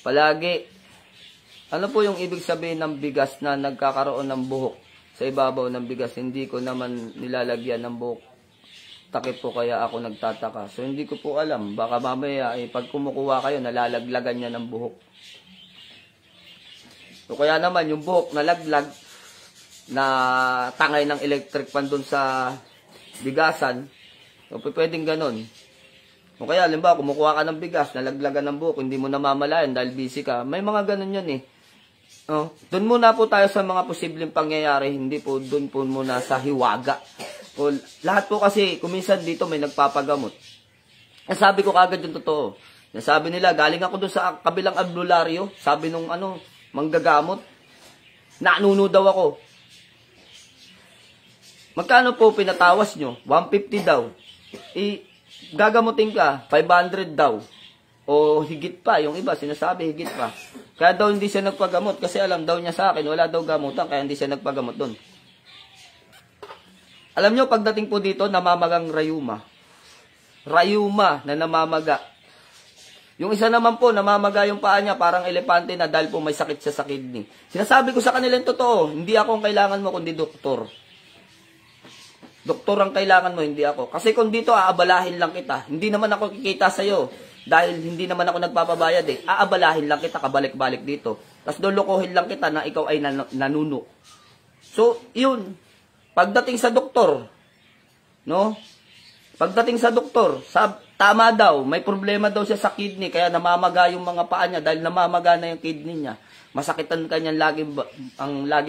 palagi. Ano po yung ibig sabihin ng bigas na nagkakaroon ng buhok sa ibabaw ng bigas? Hindi ko naman nilalagyan ng buhok. Takip po kaya ako nagtataka. So, hindi ko po alam. Baka mamaya, pag kumukuha kayo, nalalaglagan niya ng buhok. So, kaya naman, yung buhok nalaglag, na tangay ng electric pan dun sa bigasan, so, pwedeng ganun. O kaya, halimbawa, kumukuha ka ng bigas, nalaglagan ng buhok, hindi mo namamalayan dahil busy ka. May mga ganun yun eh. Doon muna po tayo sa mga posibleng pangyayari, hindi po doon po muna sa hiwaga. O, lahat po kasi, kuminsan dito may nagpapagamot. Sabi ko kagad yung totoo. Sabi nila, galing ako doon sa kabilang albularyo. Sabi nung manggagamot. Nanuno daw ako. Magkano po pinatawas nyo? 150 daw. Gagamutin ka, 500 daw. O higit pa, yung iba sinasabi higit pa. Kaya daw hindi siya nagpagamot kasi alam daw niya sa akin, wala daw gamutan, kaya hindi siya nagpagamot doon. Alam nyo, pagdating po dito, namamagang rayuma. Rayuma na namamaga. Yung isa naman po, namamaga yung paa niya, parang elepante na dahil po may sakit siya sa kidney. Sinasabi ko sa kanila yung totoo, hindi ako ang kailangan mo, kundi doktor. Doktor ang kailangan mo, hindi ako. Kasi kung dito, aabalahin lang kita. Hindi naman ako kikita sa'yo. Dahil hindi naman ako nagpapabayad eh. Aabalahin lang kita, kabalik-balik dito. Tapos lulukuhin lang kita na ikaw ay nanuno. So, yun. Pagdating sa doktor, no? Pagdating sa doktor, tama daw, may problema daw siya sa kidney, kaya namamaga yung mga paa niya dahil namamaga na yung kidney niya. Masakitan kanyang lagi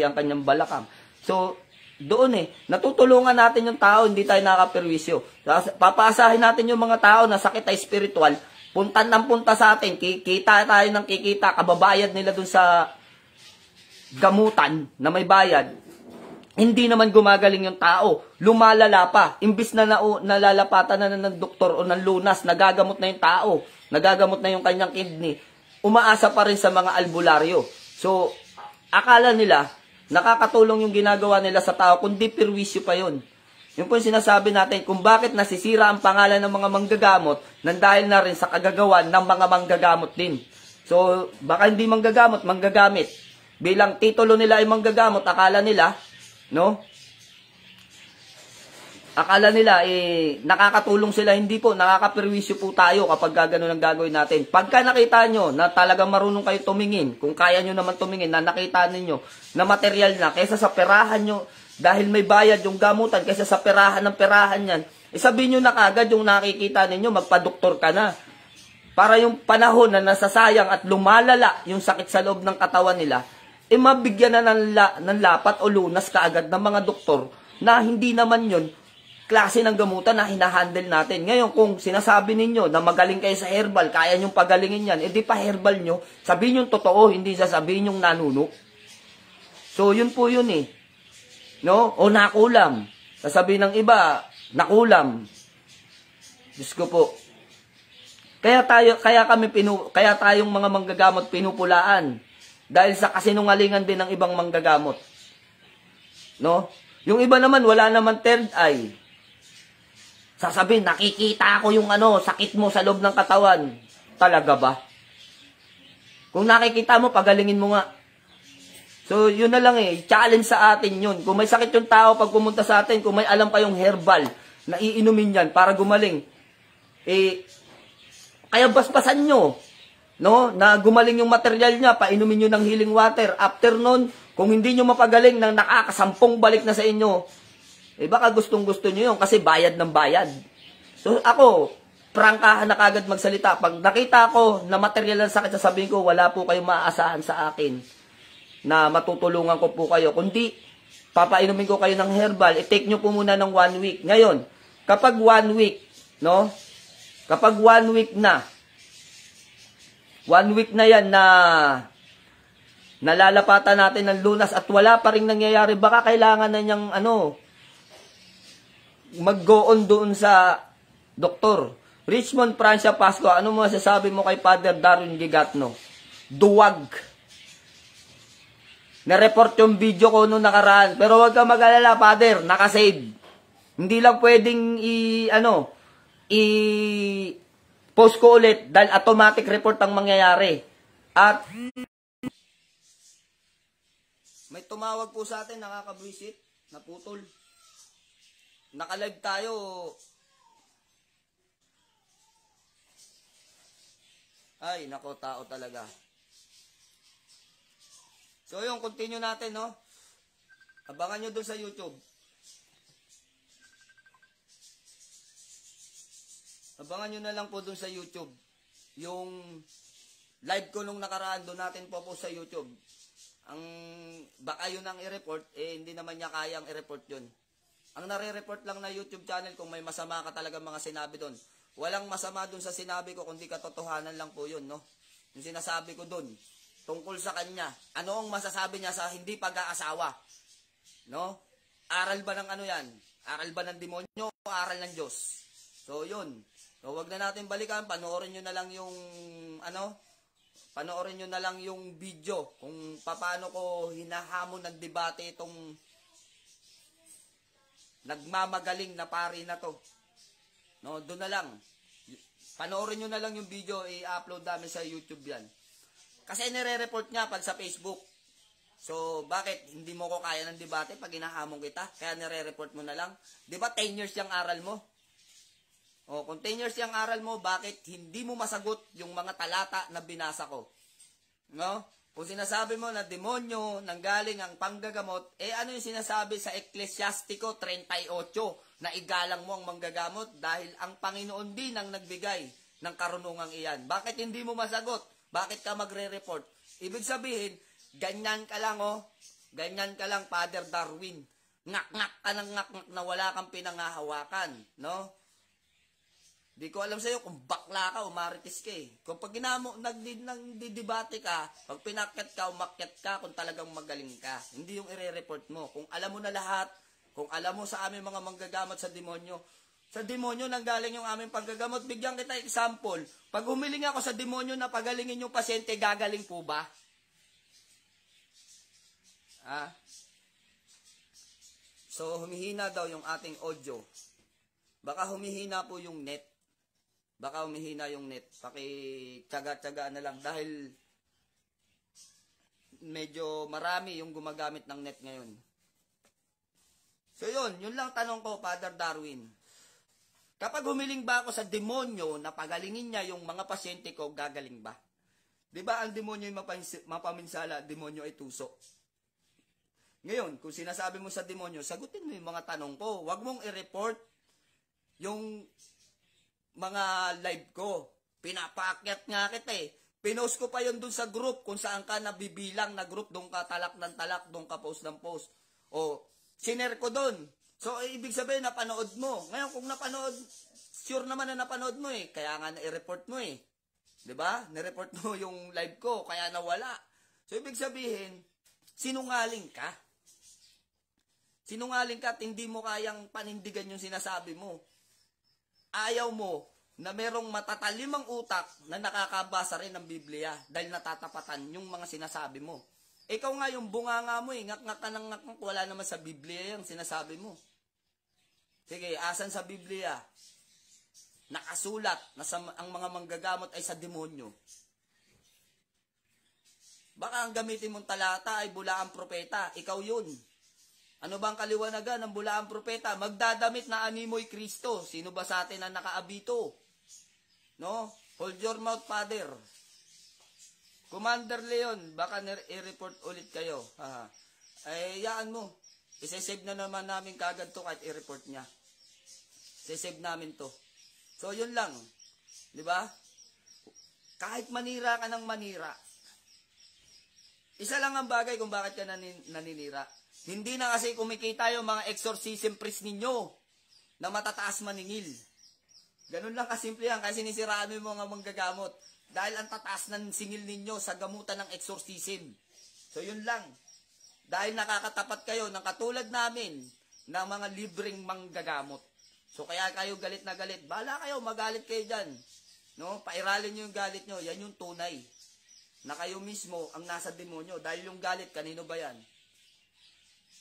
ang kanyang balakang. So, doon natutulungan natin yung tao, hindi tayo nakakaperwisyo. Papasahin natin yung mga tao na sakit ay spiritual, puntan ng punta sa atin, kikita tayo ng kikita, kababayad nila dun sa gamutan na may bayad. Hindi naman gumagaling yung tao. Lumalala pa. Imbis na nalalapatan na ng doktor o ng lunas, nagagamot na yung tao. Nagagamot na yung kanyang kidney. Umaasa pa rin sa mga albularyo. So, akala nila, nakakatulong yung ginagawa nila sa tao, kundi perwisyo pa yun. Yung po yung sinasabi natin, kung bakit nasisira ang pangalan ng mga manggagamot, nang dahil na rin sa kagagawan ng mga manggagamot din. So, baka hindi manggagamot, manggagamit. Bilang titulo nila ay manggagamot, akala nila, no? Akala nila, nakakatulong sila. Hindi po, nakakaperwisyo po tayo kapag gano'n ang gagawin natin. Pagka nakita nyo na talagang marunong kayo tumingin, kung kaya nyo naman tumingin, na nakita ninyo na material na, kaysa sa perahan nyo, dahil may bayad yung gamutan, kaysa sa perahan ng perahan yan, sabihin nyo na kagad yung nakikita ninyo, magpa-doktor ka na. Para yung panahon na nasasayang at lumalala yung sakit sa loob ng katawan nila, mabigyan na ng lapat o lunas kaagad ng mga doktor na hindi naman yun klase ng gamutan na hinahandle natin. Ngayon, kung sinasabi ninyo na magaling kayo sa herbal, kaya nyong pagalingin yan, edi pa herbal nyo, sabihin yung totoo, hindi sasabihin yung nanuno. So, yun po yun eh. No? O nakulam. Sasabihin ng iba, nakulam. Diyos ko po. Kaya tayong mga manggagamot pinupulaan. Dahil sa kasinungalingan din ng ibang manggagamot. No? Yung iba naman, wala naman third eye. Sasabihin, nakikita ko yung sakit mo sa loob ng katawan. Talaga ba? Kung nakikita mo, pagalingin mo nga. So, yun na lang eh. Challenge sa atin yun. Kung may sakit yung tao pag pumunta sa atin, kung may alam kayong herbal na iinumin yan para gumaling, kaya basbasan nyo. No? Na gumaling yung material niya, painumin nyo ng healing water. After nun, kung hindi nyo mapagaling ng nakakasampung balik na sa inyo, baka gustong-gusto nyo yun kasi bayad ng bayad. So, ako, prangkahan na kagad magsalita. Pag nakita ko na material ng sakit, sasabihin ko, wala po kayong maaasahan sa akin na matutulungan ko po kayo. Kundi, papainumin ko kayo ng herbal, i-take nyo po muna ng 1 week. Ngayon, kapag 1 week, no? Kapag 1 week na, 1 week na yan na nalalapatan natin ng lunas at wala pa rin nangyayari, baka kailangan na niyang mag-go on doon sa doktor. Richmond Francia Pasco, ano mo masasabi mo kay Father Darwin Gigatno? Duwag. Na-report yung video ko nung nakaraan. Pero wag ka mag-alala, Father, nakasave. Hindi lang pwedeng post ko ulit dahil automatic report ang mangyayari. At may tumawag po sa atin, nakaka-visit, naputol. Naka-live tayo. Ay, nako, tao talaga. So, yung continue natin, no? Abangan nyo dun sa YouTube. Abangan nyo na lang po dun sa YouTube. Yung live ko nung nakaraan, doon natin po sa YouTube. Baka yun ang i-report, hindi naman niya kayang i-report yun. Ang nare-report lang na YouTube channel kung may masama ka talaga mga sinabi doon. Walang masama doon sa sinabi ko, kundi katotohanan lang po yun, no? Yung sinasabi ko doon, tungkol sa kanya, ano ang masasabi niya sa hindi pag-aasawa? No? Aral ba ng yan? Aral ba ng demonyo o aral ng Diyos? So, yun. So, wag na natin balikan. Panoorin nyo na lang yung, panoorin nyo na lang yung video kung paano ko hinahamon ng debate itong nagmamagaling na pari na to. No, doon na lang. Panoorin nyo na lang yung video, i-upload namin sa YouTube yan. Kasi nire-report niya pag sa Facebook. So, bakit hindi mo ko kaya ng debate pag hinahamon kita? Kaya nire-report mo na lang. Di ba 10 years yung aral mo? O, kung 10 years yung aral mo, bakit hindi mo masagot yung mga talata na binasa ko? No? Kung sinasabi mo na demonyo, nanggaling ang panggagamot, ano yung sinasabi sa Ecclesiastico 38 na igalang mo ang manggagamot dahil ang Panginoon din ang nagbigay ng karunungang iyan. Bakit hindi mo masagot? Bakit ka magre-report? Ibig sabihin, ganyan ka lang, ganyan ka lang, Father Darwin. Ngak-ngak ka ng ngak-ngak na wala kang pinangahawakan, no? Di ko alam sa'yo kung bakla ka o marites ka eh. Kung pag nagdidebate ka, pag pinakyat ka, umakyat ka, kung talagang magaling ka. Hindi yung ire-report mo. Kung alam mo na lahat, kung alam mo sa aming mga manggagamot sa demonyo, nanggaling yung aming paggagamot, bigyan kita example. Pag humiling ako sa demonyo na pagalingin yung pasyente, gagaling po ba? So, humihina daw yung ating audio. Baka humihina po yung net. Baka humihina yung net. Paki-tsaga-tsaga na lang dahil medyo marami yung gumagamit ng net ngayon. So, yun lang tanong ko, Father Darwin. Kapag humiling ba ako sa demonyo na pagalingin niya yung mga pasyente ko, gagaling ba? Di ba ang demonyo ay mapaminsala, demonyo ay tuso? Ngayon, kung sinasabi mo sa demonyo, sagutin mo yung mga tanong ko. Huwag mong i-report yung mga live ko. Pinapaakyat nga kita eh. Pinost ko pa yun dun sa group kung saan ka nabibilang na group, doon ka talak ng talak, doon ka post ng post. O, sinare ko dun. So, ibig sabihin, napanood mo. Ngayon, kung napanood, sure naman na napanood mo eh. Kaya nga na-report mo eh. 'Di ba? Ni-report mo yung live ko, kaya nawala. So, ibig sabihin, sinungaling ka. Sinungaling ka at hindi mo kayang panindigan yung sinasabi mo. Ayaw mo na merong matatalimang utak na nakakabasa rin ng Biblia dahil natatapatan yung mga sinasabi mo. Ikaw nga yung bunganga mo eh, ngak-ngak ka ng ngak-ngak, wala naman sa Biblia yung sinasabi mo. Sige, asan sa Biblia? Nakasulat na ang mga manggagamot ay sa demonyo. Baka ang gamitin mong talata ay bulaang propeta. Ikaw yun. Ano bang kaliwanagan ng bulaang propeta? Magdadamit na animoy Kristo. Sino ba sa atin ang nakaabito? No? Hold your mouth, Father. Commander Leon, baka i-report ulit kayo. Ay, yaan mo. Isesave na naman namin kagad to kahit i-report niya. Isesave namin to. So, yun lang. Di ba? Kahit manira ka ng manira. Isa lang ang bagay kung bakit ka naninira. Hindi na kasi kumikita yung mga exorcism priest ninyo na matataas maningil. Ganun lang kasimple yan. Kasi sinisiraan mo yung mga manggagamot. Dahil ang tataas ng singil ninyo sa gamutan ng exorcism. So, yun lang. Dahil nakakatapat kayo ng katulad namin ng mga libreng manggagamot. So, kaya kayo galit na galit. Bahala kayo, magalit kayo dyan. No? Pairalin nyo yung galit nyo. Yan yung tunay. Na kayo mismo ang nasa demonyo. Dahil yung galit, kanino ba yan?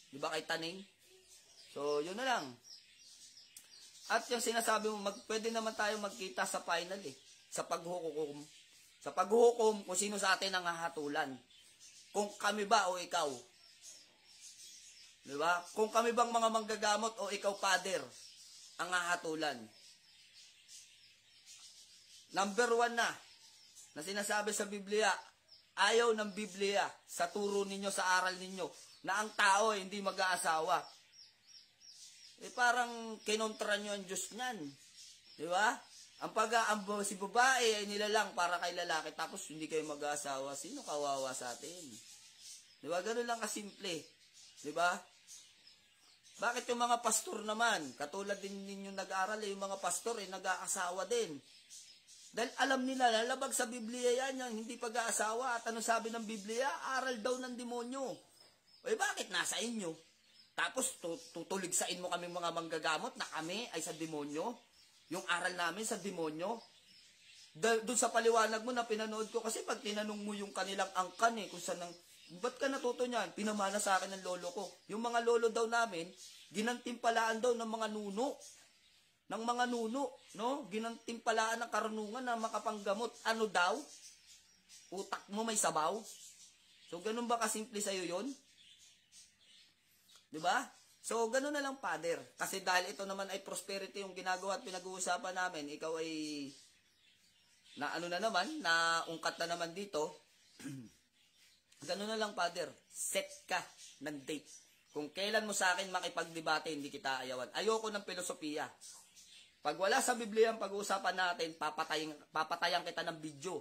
Di ba kay Taning? So, yun na lang. At yung sinasabi mo, pwede naman tayo magkita sa final eh. Sa paghuhukom. Sa paghuhukom kung sino sa atin ang hahatulan. Kung kami ba o ikaw. Di ba? Kung kami bang mga manggagamot o ikaw, Father, ang hahatulan. Number 1 na sinasabi sa Biblia, ayaw ng Biblia sa turo ninyo, sa aral ninyo, na ang tao ay hindi mag-aasawa. Eh parang kinontra nyo ang Diyos niyan. Di ba? Si babae ay nilalang para kay lalaki, tapos hindi kayo mag-aasawa. Sino kawawa sa atin? Di ba? Ganun lang kasimple. Di ba? Bakit yung mga pastor naman, katulad din ninyo nag-aaral, yung mga pastor ay nag-aasawa din. Dahil alam nila, lalabag sa Biblia yan, yung hindi pag-aasawa. At ano sabi ng Biblia? Aral daw ng demonyo. Eh bakit nasa inyo? Tapos tutuligsain mo kami mga manggagamot na kami ay sa demonyo? Yung aral namin sa demonyo? Doon sa paliwanag mo na pinanood ko, kasi pag tinanong mo yung kanilang angkan kung saan ba't ka natuto niyan? Pinamana sa akin ng lolo ko. Yung mga lolo daw namin, ginantimpalaan daw ng mga nuno. Ng mga nuno, no? Ginantimpalaan ng karunungan na makapanggamot. Ano daw? Utak mo may sabaw? So, ganun ba kasimple sa'yo yun? Diba? So, ganun na lang, Father. Kasi dahil ito naman ay prosperity yung ginagawa at pinag-uusapan namin, ikaw ay na ano na naman, na ungkat na naman dito. Ganun na lang, Father. Set ka ng date. Kung kailan mo sa akin makipagdebate, hindi kita ayawan. Ayoko ng filosofiya. Pag wala sa Biblia ang pag-uusapan natin, papatayan kita ng video.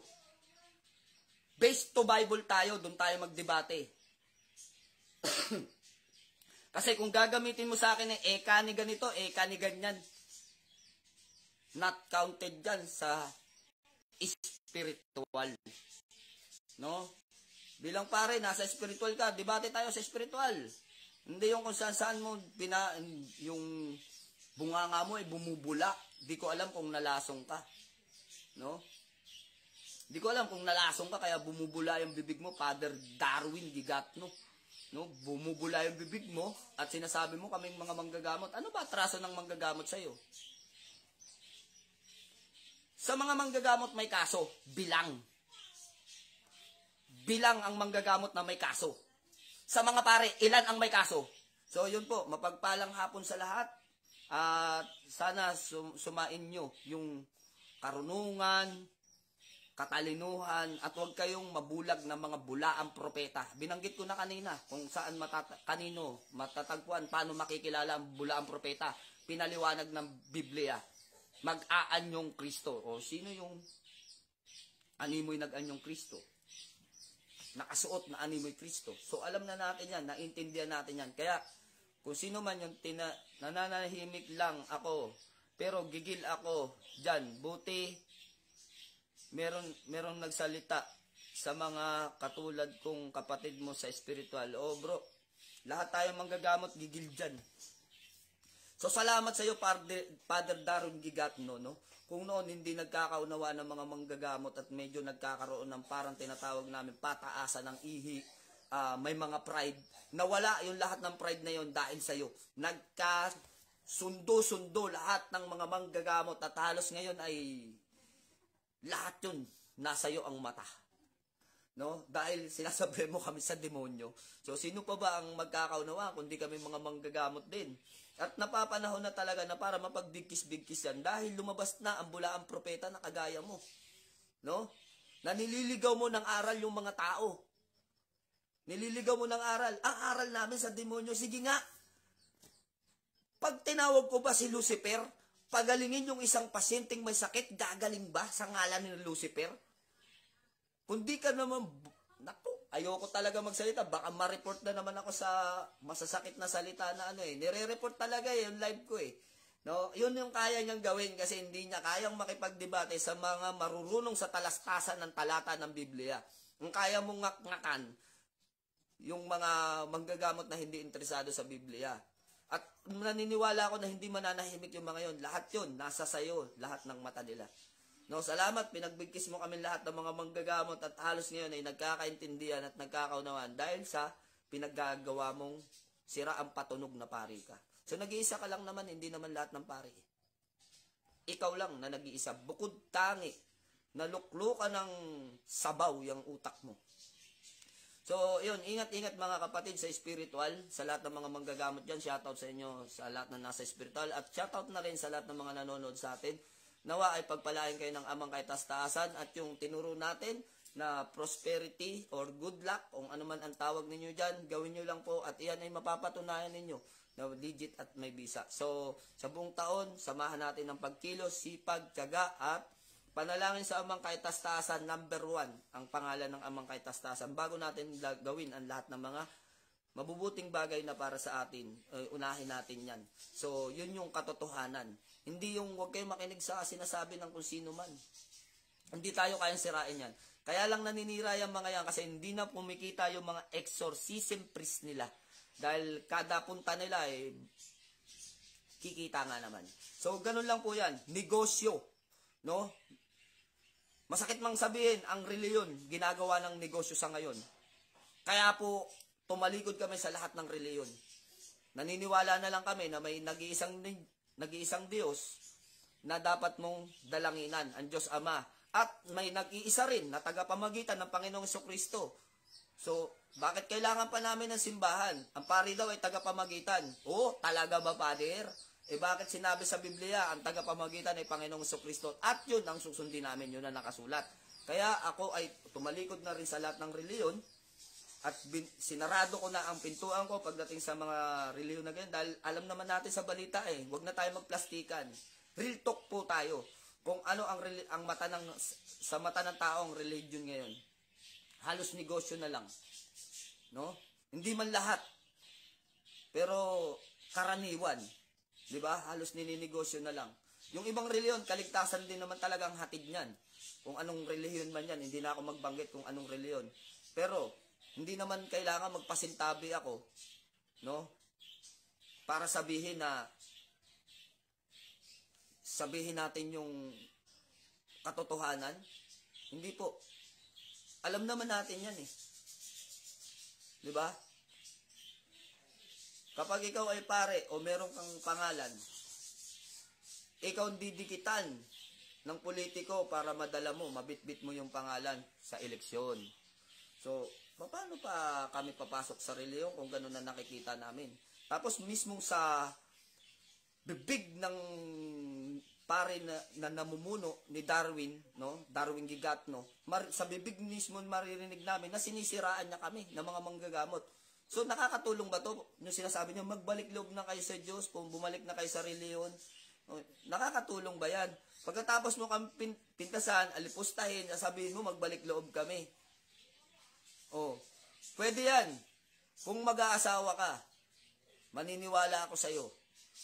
Based to Bible tayo, doon tayo magdebate. Kasi kung gagamitin mo sa akin eka ni ganito, eka ni ganyan, not counted dyan sa spiritual. No? Bilang pare, nasa spiritual ka, debate tayo sa spiritual. Hindi yung kung saan mo, yung bunganga mo ay bumubula. Di ko alam kung nalasong ka. No? Di ko alam kung nalasong ka, kaya bumubula yung bibig mo, Father Darwin Gigatno. No? Bumubula yung bibig mo, at sinasabi mo kaming mga manggagamot. Ano ba atraso ng manggagamot sa'yo? Sa mga manggagamot may kaso, bilang. Bilang ang manggagamot na may kaso. Sa mga pare, ilan ang may kaso? So, yun po, mapagpalang hapon sa lahat. At sana sumain nyo yung karunungan, katalinuhan, at huwag kayong mabulag ng mga bulaang propeta. Binanggit ko na kanina kung saan kanino matatagpuan, paano makikilala ang bulaang propeta. Pinaliwanag ng Biblia. Mag-aanyong Kristo. O sino yung animoy nag-anyong Kristo? Nakasuot na animoy Kristo. So alam na natin yan, naintindihan natin yan. Kaya Kung sino man yung nananahimik lang ako, pero gigil ako dyan. Buti, meron nagsalita sa mga katulad kong kapatid mo sa spiritual. O bro, lahat tayo manggagamot, gigil dyan. So salamat sa iyo, Father Darwin Gigatno, no? Kung noon hindi nagkakaunawa ng mga manggagamot at medyo nagkakaroon ng parang tinatawag namin pataasan ng ihi, may mga pride, nawala yung lahat ng pride na yon dahil sa iyo. Nagkasundo-sundo lahat ng mga manggagamot at halos ngayon ay lahat yun nasa iyo ang mata. No? Dahil sinasabi mo kami sa demonyo. So, sino pa ba ang magkakaunawa kundi kami mga manggagamot din? At napapanahon na talaga na para mapagbigkis-bigkis yan dahil lumabas na ang bulaang propeta na kagaya mo. No? Nanililigaw mo ng aral yung mga tao. Nililigaw mo ng aral. Ang aral namin sa demonyo, sige nga. Pag tinawag ko ba si Lucifer, pagalingin yung isang pasyenteng may sakit, gagaling ba sa ngalan ni Lucifer? Kundi ka naman, naku, ayoko talaga magsalita. Baka ma-report na naman ako sa masasakit na salita na nire-report talaga yung live ko No, yun yung kaya niyang gawin kasi hindi niya kayang makipagdebate sa mga marurunong sa talastasan ng talata ng Biblia. Ang kaya mong ngak-ngakan, yung mga manggagamot na hindi interesado sa Biblia. At naniniwala ako na hindi mananahimik yung mga yun. Lahat yun, nasa sayo, lahat ng mata nila. No, salamat, pinagbigkis mo kami lahat ng mga manggagamot at halos ngayon ay nagkakaintindihan at nagkakaunawaan dahil sa pinaggagawa mong sira ang patunog na pari ka. So nag-iisa ka lang naman, hindi naman lahat ng pari. Ikaw lang na nag-iisa, bukod tangi, naluklukan ng sabaw yung utak mo. So, yun, ingat-ingat mga kapatid sa spiritual, sa lahat ng mga manggagamot dyan, shoutout sa inyo sa lahat na nasa spiritual, at shoutout na rin sa lahat ng mga nanonood sa atin. Nawa ay pagpalain kayo ng amang kaitaas-taasan at yung tinuro natin na prosperity or good luck, kung ano man ang tawag ninyo dyan, gawin nyo lang po at iyan ay mapapatunayan ninyo na legit at may bisa. So, sa buong taon, samahan natin ng pagkilos, sipag, tiyaga at panalangin sa amang kaitaas-taasan, number 1, ang pangalan ng amang kaitaas-taasan. Bago natin gawin ang lahat ng mga mabubuting bagay na para sa atin, unahin natin yan. So, yun yung katotohanan. Hindi yung huwag kayo makinig sa sinasabi ng kung sino man. Hindi tayo kayang sirain yan. Kaya lang naninira yung mga yan kasi hindi na pumikita yung mga exorcism priest nila. Dahil kada punta nila kikita nga naman. So, ganun lang po yan. Negosyo. No? Masakit mang sabihin, ang reliyon, ginagawa ng negosyo sa ngayon. Kaya po, tumalikod kami sa lahat ng reliyon. Naniniwala na lang kami na may nag-iisang Diyos na dapat mong dalanginan, ang Diyos Ama. At may nag-iisa rin na tagapamagitan ng Panginoong Jesucristo. So, bakit kailangan pa namin ng simbahan? Ang pari daw ay tagapamagitan. Oh, talaga ba, Father? Bakit sinabi sa Biblia, ang tagapamagitan ay Panginoong Jesucristo? At yun ang susundin namin, yun na nakasulat. Kaya ako ay tumalikod na rin sa lahat ng reliyon at sinarado ko na ang pintuan ko pagdating sa mga reliyon na ganyan. Dahil alam naman natin sa balita huwag na tayo magplastikan. Real talk po tayo. Kung ano ang mata sa mata ng tao ang religion ngayon. Halos negosyo na lang. No? Hindi man lahat. Pero karaniwan. 'Di ba? Halos nininegosyo na lang. Yung ibang reliyon, kaligtasan din naman talaga ang hatid niyan. Kung anong reliyon man yan, hindi na ako magbanggit kung anong reliyon. Pero hindi naman kailangan magpasintabi ako, no? Para sabihin natin yung katotohanan. Hindi po. Alam naman natin yan 'Di ba? Kapag ikaw ay pare o meron kang pangalan, ikaw didikitan ng politiko para madala mo, mabitbit mo yung pangalan sa eleksyon. So, paano pa kami papasok sa reliyon kung gano'n na nakikita namin? Tapos mismo sa bibig ng pare na namumuno ni Darwin, no? Darwin Gigatno, sa bibig mismo maririnig namin na sinisiraan niya kami ng mga manggagamot. So, nakakatulong ba to? Yung sinasabi niya, magbalik loob na kayo sa Diyos, kung bumalik na kayo sa reliyon. Nakakatulong ba yan? Pagkatapos mo kami pintasan, alipustahin, sabihin mo, magbalik loob kami. Pwede yan. Kung mag-aasawa ka. Maniniwala ako sa iyo.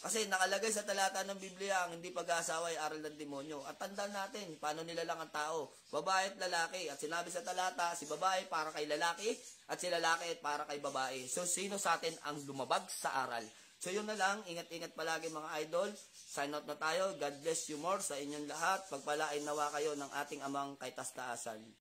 Kasi nakalagay sa talata ng Biblia, ang hindi pag-aasawa ay aral ng demonyo. At tandaan natin, paano nilalang ang tao? Babae at lalaki. At sinabi sa talata, si babae para kay lalaki, at si lalaki para kay babae. So, sino sa atin ang lumabag sa aral? So, yun na lang. Ingat-ingat palagi mga idol. Sign out na tayo. God bless you more sa inyong lahat. Pagpalain nawa kayo ng ating amang kay taas-taasan.